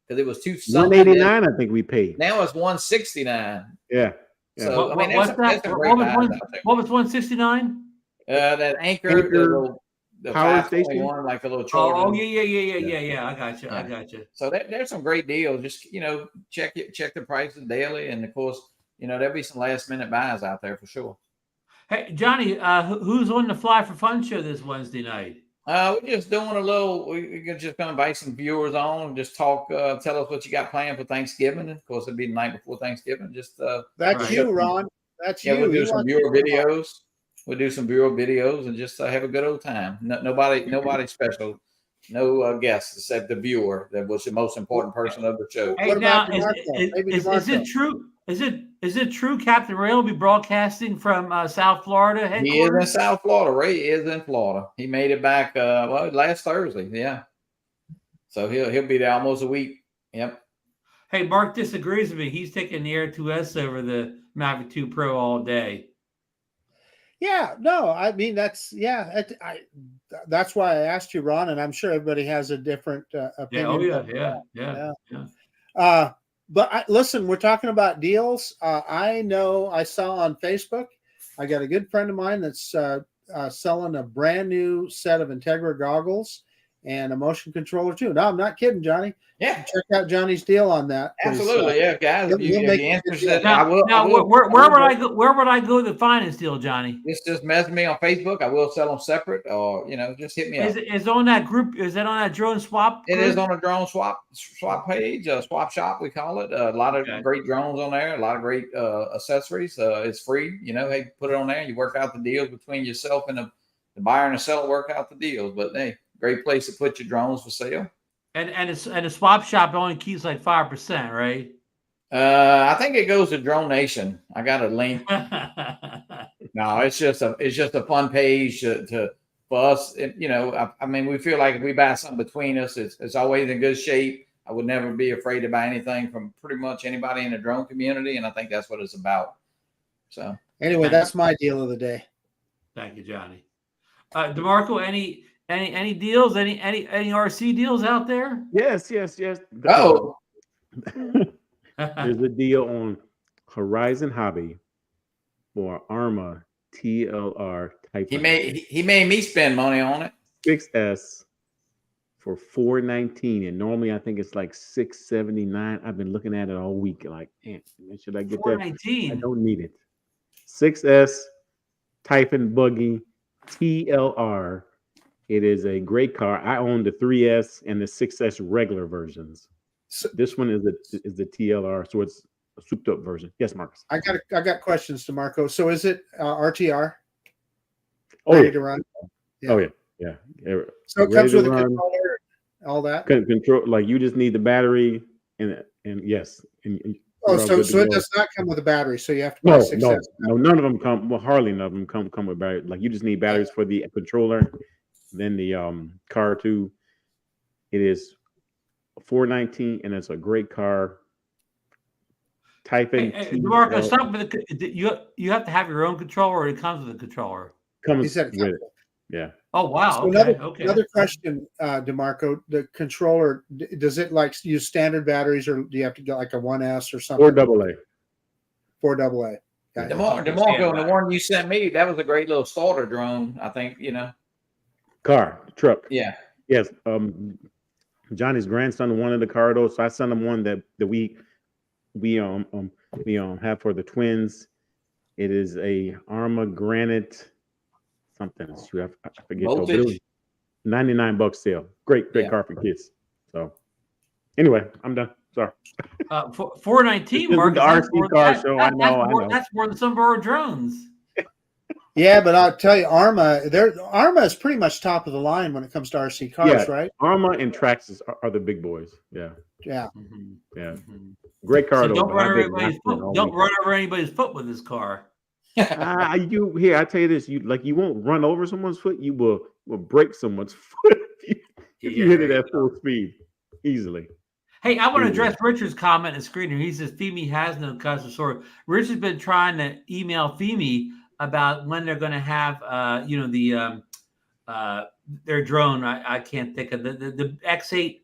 because it was $189. I think we paid. Now it's $169. Yeah. So what was $169? That Anchor. The power station, like a little charger. Oh yeah. I got you. So there's some great deals. Just check the prices daily, and of course, there'll be some last minute buys out there for sure. Hey Johnny, who's on the Fly for Fun show this Wednesday night? We're just doing a little. We're just going to invite some viewers on and just talk. Tell us what you got planned for Thanksgiving. Of course, it'll be the night before Thanksgiving. Just that's you, Ron. That's you. We'll do some viewer videos. We'll do some viewer videos and just have a good old time. Nobody special, no guests except the viewer. That was the most important person of the show. Hey, now, is it true? Is it true Captain Ray will be broadcasting from South Florida headquarters? He is in South Florida. Ray is in Florida. He made it back last Thursday. Yeah. So he'll be there almost a week. Yep. Hey, Mark disagrees with me. He's taking the Air 2S over the Mavic 2 Pro all day. Yeah, no, that's that's why I asked you, Ron, and I'm sure everybody has a different opinion. Yeah. But listen, we're talking about deals. I know I saw on Facebook, I got a good friend of mine that's selling a brand new set of Integra goggles and a motion controller too. No, I'm not kidding, Johnny. Yeah, check out Johnny's deal on that. Absolutely, yeah, guys. If you're interested, now, where would I go? Where would I go to find this deal, Johnny? Just message me on Facebook. I will sell them separate, or just hit me up. Is on that group? Is that on that drone swap? It is on a drone swap page, swap shop we call it. A lot of great drones on there. A lot of great accessories. It's free. Hey, put it on there. You work out the deals between yourself and the buyer and the seller. Work out the deals. But hey, great place to put your drones for sale. And a swap shop only keeps like 5%, right? I think it goes to DroneNation. I got a link. No, it's just a fun page for for us, I mean, we feel like if we buy something between us, it's always in good shape. I would never be afraid to buy anything from pretty much anybody in the drone community, and I think that's what it's about. So anyway, that's my deal of the day. Thank you, Johnny. DeMarco, any deals? Any RC deals out there? Yes. oh, There's a deal on Horizon Hobby for Arma TLR Type. he made me spend money on it. 6S for $419, and normally I think it's like $679. I've been looking at it all week, like, man, should I get that? I don't need it. 6S Typhon Buggy TLR. It is a great car. I own the 3S and the 6S regular versions. So this one is the TLR, so it's a souped up version. Yes, Marcus. I got questions to Marco. So is it RTR? Oh, ready to run? Yeah. Oh yeah. So it comes with a controller, all that. Control, like you just need the battery and yes. So it does not come with a battery. So you have to buy 6S. No, none of them come. Well, hardly none of them come with batteries. Like you just need batteries for the controller, then the car too. It is $419, and it's a great car. Typhon. Marco, stop with you have to have your own controller, or it comes with a controller. Comes with it. Yeah. Oh wow. So another question, DeMarco. The controller, does it like use standard batteries, or do you have to get like a 1S or something? 4AA. 4AA. DeMarco, the one you sent me, that was a great little starter drone. I think truck. Yeah. Yes. Johnny's grandson wanted the car though, so I sent him one that we have for the twins. It is a Arma Granite something. I forget. $99 sale. Great car for kids. So anyway, I'm done. Sorry. $419, Mark. The RC car show. I know. That's more than some of our drones. Yeah, but I'll tell you, Arma is pretty much top of the line when it comes to RC cars, right? Arma and Traxxas are the big boys. Yeah. Mm-hmm. Yeah. Mm-hmm. Great car. So don't run over anybody's foot with this car. I tell you this, you won't run over someone's foot, you will break someone's foot if you hit it at full speed easily. Hey, I want to address Richard's comment and screener. He says FEMI has no customer support. Richard's been trying to email FEMI about when they're going to have their drone. I can't think of the X8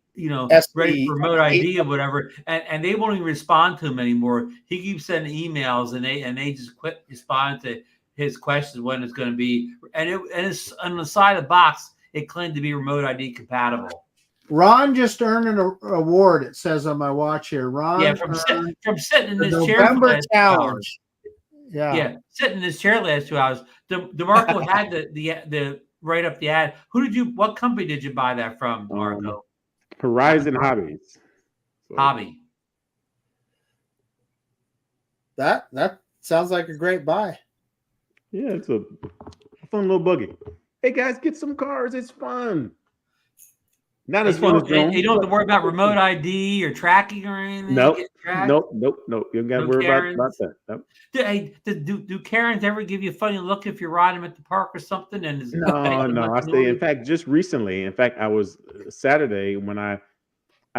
ready for remote ID or whatever, and they won't even respond to him anymore. He keeps sending emails, and they just quit responding to his questions when it's going to be. And it's on the side of the box. It claimed to be remote ID compatible. Ron just earned an award. It says on my watch here. Ron, from sitting in his chair. November challenge. Yeah, sitting in his chair last 2 hours. DeMarco had the write up the ad. What company did you buy that from, DeMarco? Horizon Hobbies. Hobby. That sounds like a great buy. Yeah, it's a fun little buggy. Hey guys, get some cars. It's fun. Not as fun as drones. You don't have to worry about remote ID or tracking or anything. Nope. You don't got to worry about that. Nope. Do Karens ever give you a funny look if you're riding them at the park or something? No. I say, in fact, just recently, I was Saturday when I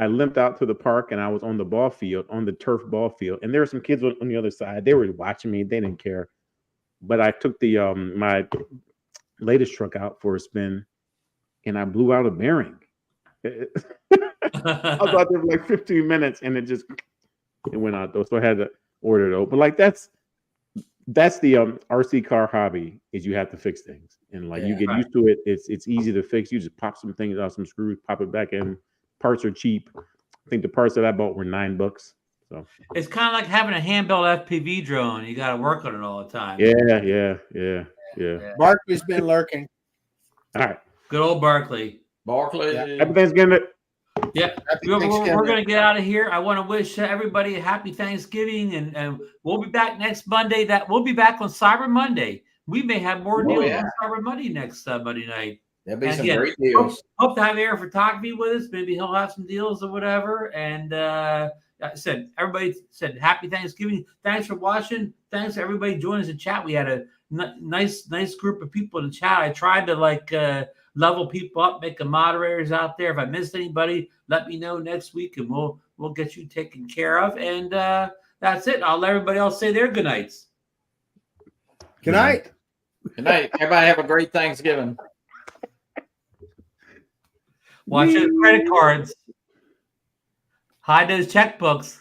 limped out to the park and I was on the ball field, on the turf ball field, and there were some kids on the other side. They were watching me. They didn't care. But I took the my latest truck out for a spin, and I blew out a bearing. I was out there for like 15 minutes, and it went out though. So I had to order it out. But like that's the RC car hobby, is you have to fix things, and you get used to it. It's easy to fix. You just pop some things out, some screws, pop it back in. Parts are cheap. I think the parts that I bought were $9. So it's kind of like having a hand-built FPV drone. You got to work on it all the time. Yeah. Barkley's been lurking. All right. Good old Barkley. Happy Thanksgiving. Yeah, we're going to get out of here. I want to wish everybody a happy Thanksgiving, and we'll be back next Monday. We'll be back on Cyber Monday. We may have more deals on Cyber Monday next Monday night. There'll be some great deals. Hope to have Air Photography with us. Maybe he'll have some deals or whatever. And everybody said happy Thanksgiving. Thanks for watching. Thanks to everybody joining us in chat. We had nice group of people in the chat. I tried to like level people up, make them moderators out there. If I missed anybody, let me know next week, and we'll get you taken care of. And that's it. I'll let everybody else say their good nights. Good night. Good night. Everybody have a great Thanksgiving. Watch your credit cards. Hide those checkbooks.